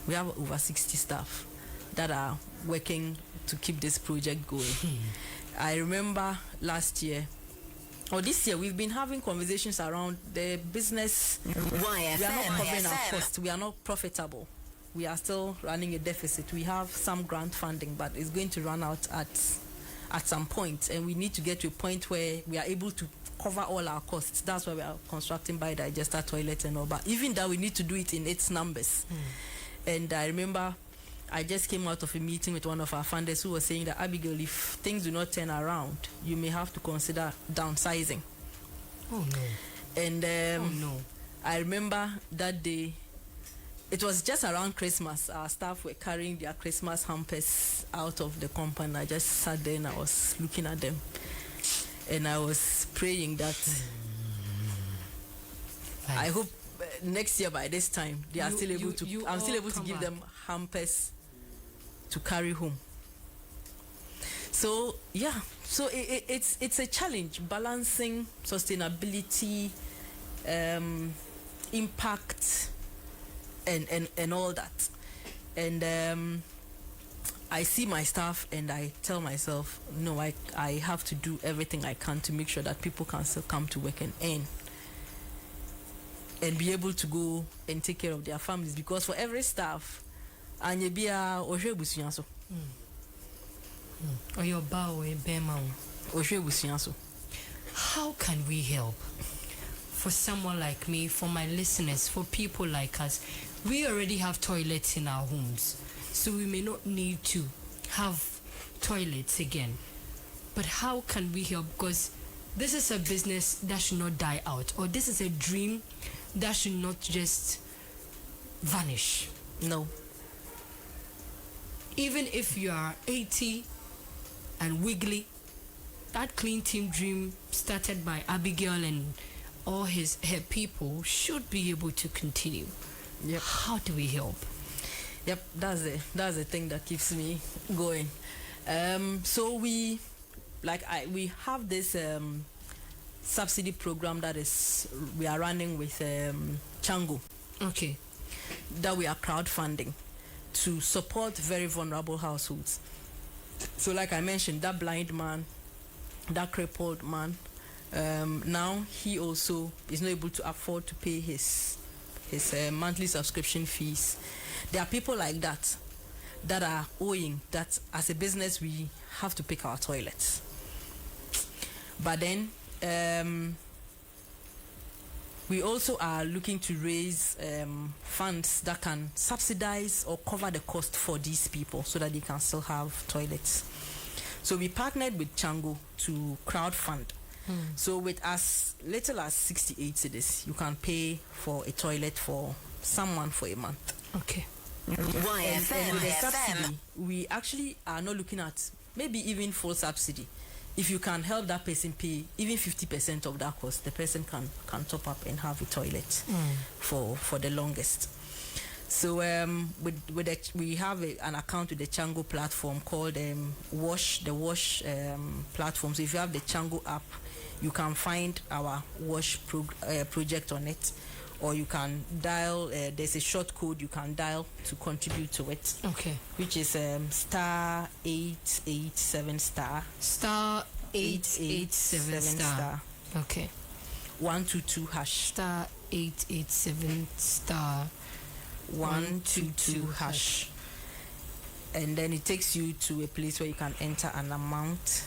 We have over 60 staff that are working to keep this project going. I remember last year, or this year, we've been having conversations around the business. We are not covering our costs. We are not profitable. we are still running a deficit. We have some grant funding, but it's going to run out at some point, and we need to get to a point where we are able to cover all our costs. That's why we are constructing biodigester toilets and all. But even that, we need to do it in its numbers. And I remember I just came out of a meeting with one of our funders who was saying that, Abigail, if things do not turn around, you may have to consider downsizing. Oh no. And oh no. I remember that day, it was just around Christmas. Our staff were carrying their Christmas hampers out of the compound. I just sat there and I was looking at them. And I was praying that I hope next year by this time they are still able to. I'm still able to give them hampers to carry home. So yeah, so it's a challenge balancing sustainability, impact, and all that. And I see my staff and I tell myself, no, I have to do everything I can to make sure that people can still come to work and earn and be able to go and take care of their families, because for every staff, how can we help? For someone like me, for my listeners, for people like us, we already have toilets in our homes, so we may not need to have toilets again. But how can we help? Because this is a business that should not die out, or this is a dream that should not just vanish. No. Even if you are 80 and wiggly, that clean team dream started by Abigail and all her people should be able to continue. Yep. How do we help? Yep, that's the thing that keeps me going. So we have this subsidy program that we are running with Chango. Okay. That we are crowdfunding to support very vulnerable households. So like I mentioned, that blind man, that crippled man, now he also is not able to afford to pay his monthly subscription fees. There are people like that are owing, that as a business we have to pick our toilets. But then we also are looking to raise funds that can subsidize or cover the cost for these people so that they can still have toilets. So we partnered with Chango to crowdfund. So with as little as 68 cedis, you can pay for a toilet for someone for a month. Okay. And with the subsidy, we actually are not looking at maybe even full subsidy. If you can help that person pay even 50% of that cost, the person can top up and have a toilet for the longest. So we have an account with the Chango platform called Wash platform. So if you have the Chango app, you can find our Wash project on it, or you can dial. There's a short code you can dial to contribute to it. Okay. Which is star 887 star 887 star. Okay. 122 hash. Star 887 star 122 hash. And then it takes you to a place where you can enter an amount,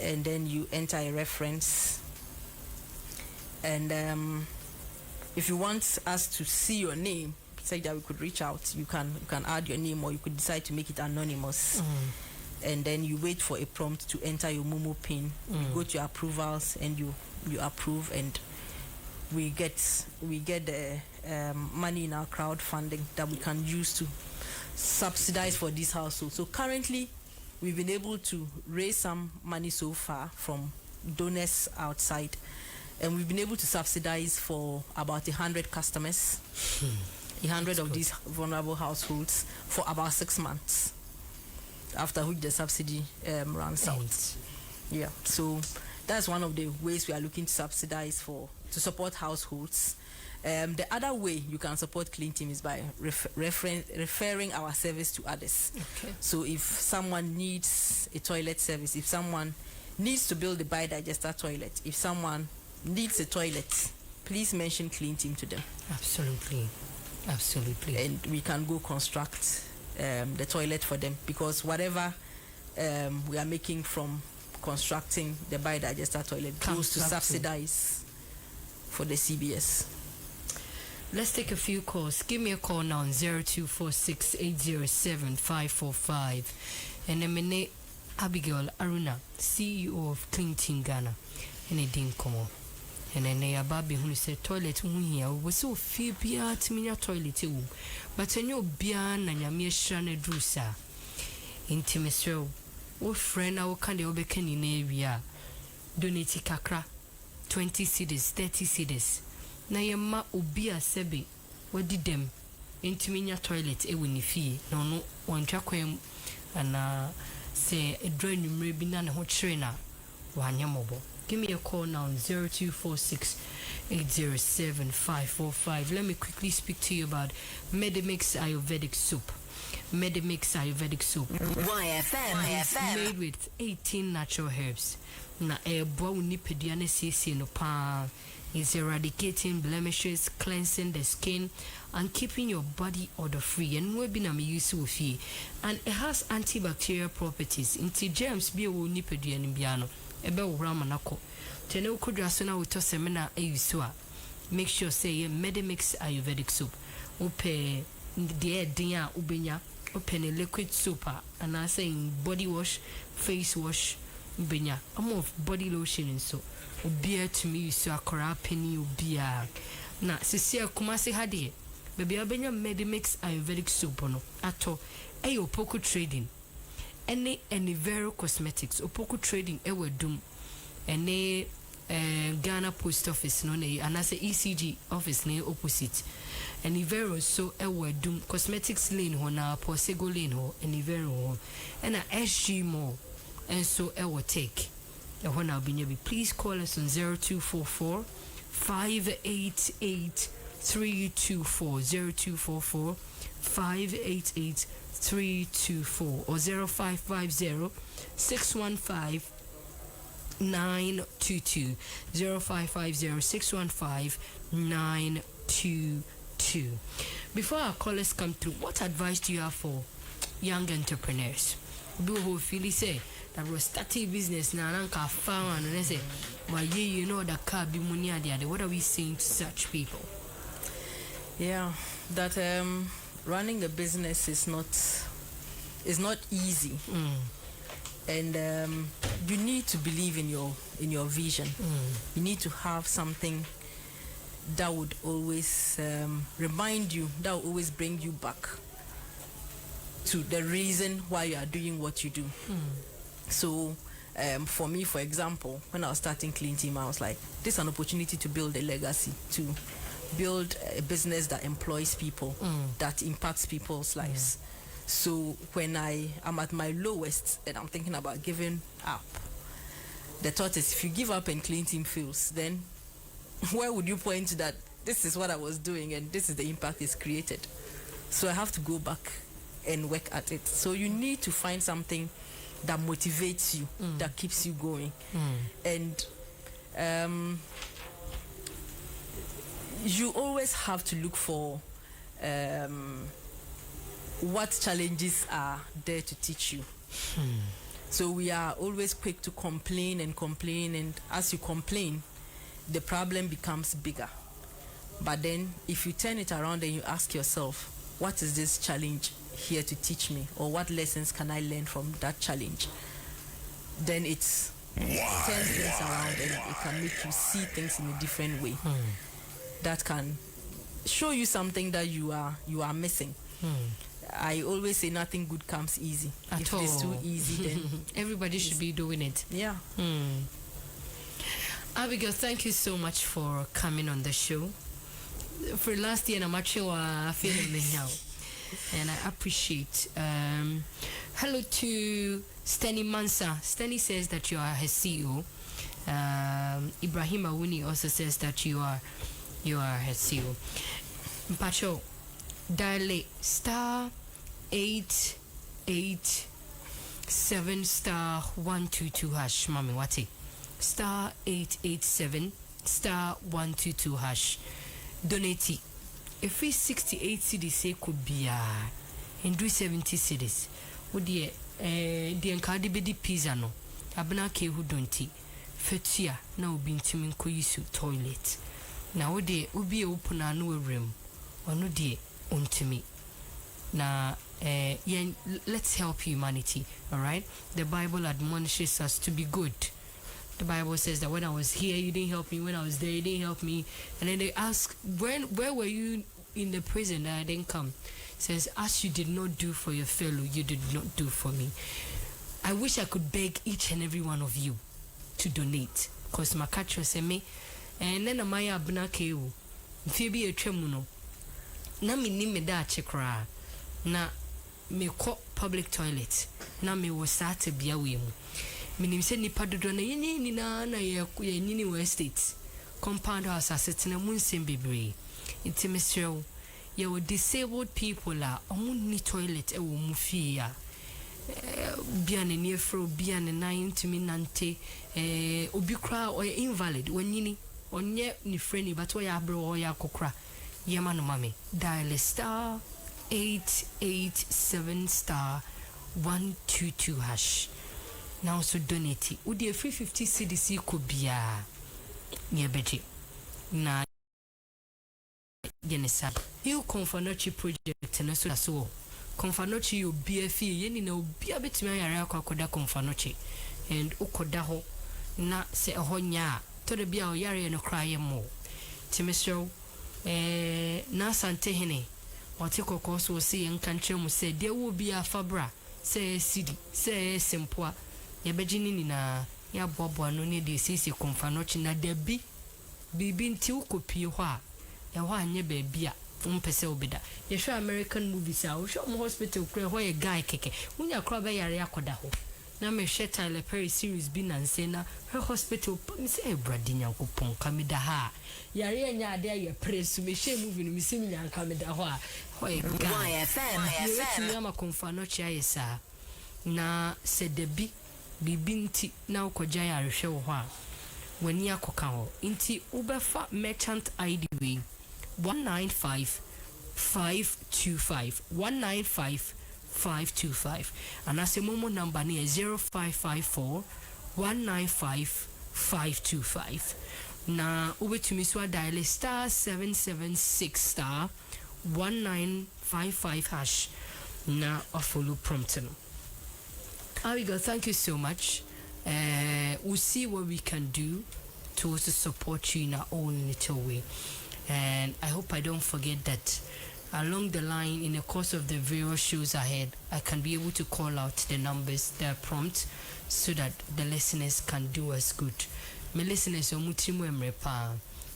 and then you enter a reference. And if you want us to see your name, say that we could reach out, you can add your name, or you could decide to make it anonymous. And then you wait for a prompt to enter your Momo pin. You go to your approvals and you approve, and we get the money in our crowdfunding that we can use to subsidize for these households. So currently we've been able to raise some money so far from donors outside, and we've been able to subsidize for about 100 customers, 100 of these vulnerable households for about 6 months, after which the subsidy runs out. Yeah, so that's one of the ways we are looking to subsidize to support households. The other way you can support Clean Team is by referring our service to others. Okay. So if someone needs a toilet service, if someone needs to build a biodigester toilet, if someone needs a toilet, please mention Clean Team to them. Absolutely. Absolutely. And we can go construct the toilet for them, because whatever we are making from constructing the biodigester toilet goes to subsidize for the CBS. Let's take a few calls. Give me a call now on 0246-807-545. And I'm Abigail Arunay, CEO of Clean Team Ghana. And a din komo. And then a baby who said toilet here was so few beer to me a toilet. But I know beer and Yamia Shana Drusa. Intimacy. Oh, friend, our candy obekan in area. Donate kakra 20 cedis, 30 cedis. Na yema ubia sebe wadi dem intiminya toilet e woni fie no no wantwa kwam ana se edro numre bi na ne ho kire na wanyamobo. Give me a call now on 0246-807-545. Let me quickly speak to you about Medimix Ayurvedic soup. Medimix Ayurvedic soup. YFM. It's made with 18 natural herbs. Na ebo unipedia ne sisi no pa. It's eradicating blemishes, cleansing the skin, and keeping your body odor-free. And we've been useful fee. And it has antibacterial properties. Inti germs be unipedia ni biano. Ebe uramanako. Tene ukudrasona uto semena eyusua. Make sure say Medimix Ayurvedic soup. Upe the dia ubenya. Open a liquid soap and I say body wash, face wash, ubenya. I'm of body lotion and so. Ubia to me so akora penny ubia. Na sisia kumasi hadi. Baby abenya Medimix Ayurvedic soup no. Ato eyo poko trading. Any Vero Cosmetics Opoko Trading ewe dum. Any Ghana Post Office no ne and I say ECG office ne opposite. And Vero so ewe dum cosmetics lane ho na Posego lane ho and Vero ho and a SG more and so ewe take. Now please call us on 0244 588 324 0244 588 324 or 0550 615 922 0550 615 922. Before our callers come through, what advice do you have for young entrepreneurs who feel say that was starting business now and found and they say, well, you know the car be money at the other. What are we saying to such people? Yeah, that running a business is not easy, and you need to believe in your vision. You need to have something that would always remind you, that will always bring you back to the reason why you are doing what you do. So for me, for example, when I was starting Clean Team, I was like, this is an opportunity to build a legacy, to build a business that employs people, that impacts people's lives. So when I am at my lowest and I'm thinking about giving up, the thought is, if you give up and Clean Team fails, then where would you point to that this is what I was doing and this is the impact it's created? So I have to go back and work at it. So you need to find something that motivates you, that keeps you going. And you always have to look for what challenges are there to teach you. So we are always quick to complain, and as you complain, the problem becomes bigger. But then if you turn it around and you ask yourself, what is this challenge here to teach me, or what lessons can I learn from that challenge, then it turns things around and it can make you see things in a different way. That can show you something that you are missing. I always say nothing good comes easy. If it's too easy, then everybody should be doing it. Yeah. Abigail, thank you so much for coming on the show. For last year, I'm actually feeling me now, and I appreciate. Hello to Steny Mansa. Steny says that you are his CEO. Ibrahim Awuni also says that you are his CEO. Mpacho, dial *887 *122 hash. Mami wati *887 *122 hash. Donate if we 68 cedis could be and do 70 cedis. Would the encadi be the pizza no? Abena Kay who don't eat. Fetia now being timing koyisu toilet. Now de ubi open a new room or no dear unto me. Now let's help humanity, all right? The Bible admonishes us to be good. The Bible says that when I was here you didn't help me, when I was there you didn't help me, and then they ask where were you in the prison that I didn't come? It says, as you did not do for your fellow, you did not do for me. I wish I could beg each and every one of you to donate, because my catcher said me, and then my Abena Kay Phoebe a tremuno. Na me ni me da chekra na me ko public toilet na me wo start bia we mu. Minim se nipa dodo na yeni ni na ye nyini we state compound house asetena mu nsem bebre. Intimesrew ye wo disabled people a omu ni toilet e wo mu fie a bia ne niefro bia ne nan ntumi nante obi kra o invalid wanyini onye ni friendly but we abro o ya kokra yema no mame dial star 887 star 122 hash now so donate udi free 50 cedis ko bia nye beje na yenesa you Confanochi project na so Confanochi you BFE yeni na obi abetimi ayare akwakoda Confanochi and ukoda ho na se ho nya to de bia o yare no kraye mo timisho na sante hene ote kokko so se enkantre mu se de wo bia fabra se sidi se sempoa ye begini ni na ya bobo no ne de sisi Confanochi na de bibi nti ukopie ho a ya ho anye ba bia umpese obida ye show American movies a wo show mo hospital kure ho ye guy keke unya kra ba yare akoda ho na me hwe Tyler Perry series bi na nse na her hospital mi se bradi nyankopon kameda ha yare anya ade aye press me hwe movie no mi se mi nyankameda ho a ho ye guy YFM ya ma Confanochi ayesa na se debi bibinti na ukoja yare hwe ho a wani akoka ho inti ubefa merchant ID we 195 and as a momo number near 0554 195 na ube to miswa dial star 776 star 1955 hash na follow prompting. Abigail, thank you so much. We'll see what we can do to also support you in our own little way. And I hope I don't forget that along the line in the course of the various shows ahead, I can be able to call out the numbers that are prompt so that the listeners can do us good. My listeners are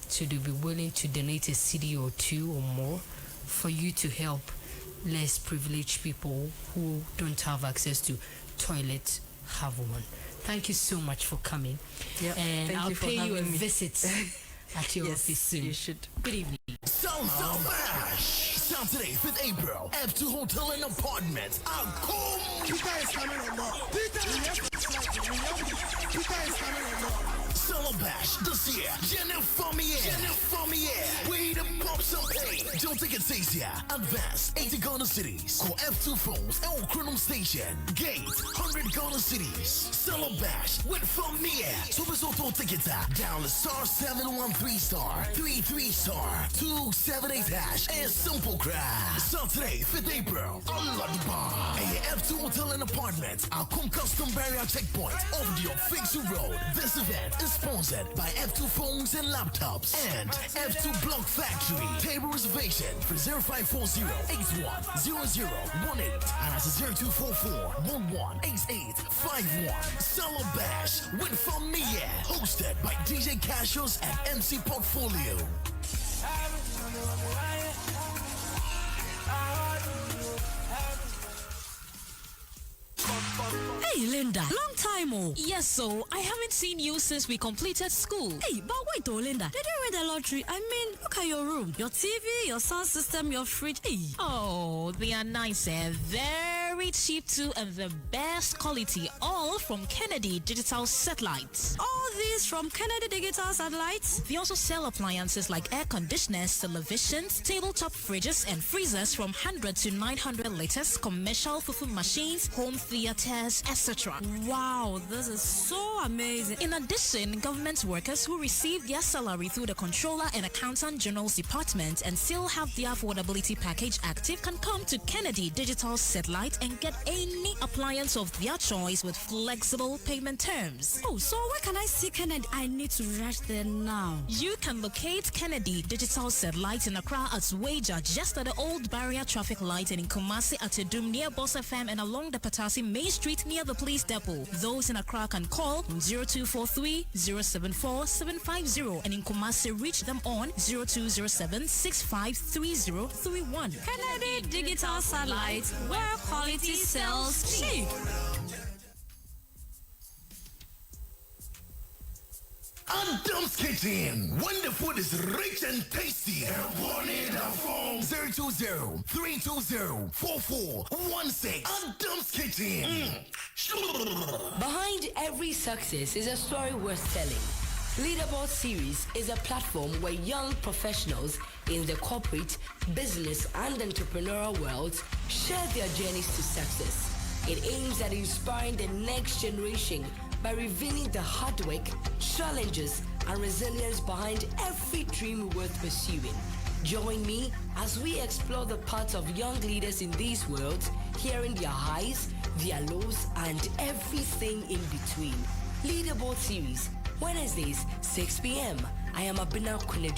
so they'll be willing to donate a CD or two or more for you to help less privileged people who don't have access to toilets have one. Thank you so much for coming. Yep, and I'll pay you a visit at your office soon. You should. Good evening. Saturday, 5th April, F2 Hotel and Apartments. Peter is coming on more. Peter is coming on more. Bash this year. Jennifer Way to pop something. Don't take it easier. Advance 80 Ghana cities. Call F2 phones and Chronom Station. Gate 100 Ghana cities. Bash with Familia. Super Soto tickets. Down the star 713 star 33 star 278 hash and simple crash. Saturday, 5th April. Allah F2 Hotel and Apartments. Our custom barrier checkpoint off the Fixu Road. This event is sponsored by F2 phones and laptops and F2 Block Factory. Table reservation for 0540-810018 and that's 0244-118851. Bash with Familia. Hosted by DJ Cashos and MC Portfolio. Hey Linda, long time oh. Yes, so I haven't seen you since we completed school. Hey, but wait oh Linda, did you win the lottery? I mean, look at your room, your TV, your sound system, your fridge. Hey. Oh, they are nice and very very cheap too, and the best quality, all from Kennedy Digital Satellites. All these from Kennedy Digital Satellites? They also sell appliances like air conditioners, televisions, tabletop fridges and freezers from 100 to 900 liters, commercial fufu machines, home theaters, etc. Wow, this is so amazing. In addition, government workers who receive their salary through the Controller and Accountant General's Department and still have their affordability package active can come to Kennedy Digital Satellite and get any appliance of their choice with flexible payment terms. Oh, so where can I see Kennedy? I need to rush there now. You can locate Kennedy Digital Satellite in Accra at Wager, just at the Old Barrier traffic light, and in Kumasi at Edum near Boss FM and along the Patasi Main Street near the police depot. Those in Accra can call 0243 074 750 and in Kumasi reach them on 0207 653031. Kennedy Digital Satellite, where quality sells cheap. Adam's Kitchen, when the food is rich and tasty. Warning the phone 020-320-4416. Adam's Kitchen. Behind every success is a story worth telling. Leaderboard Series is a platform where young professionals in the corporate, business, and entrepreneurial worlds share their journeys to success. It aims at inspiring the next generation by revealing the hard work, challenges, and resilience behind every dream worth pursuing. Join me as we explore the paths of young leaders in these worlds, hearing their highs, their lows, and everything in between. Leaderboard Series, Wednesdays, 6 p.m. I am Abena Kay.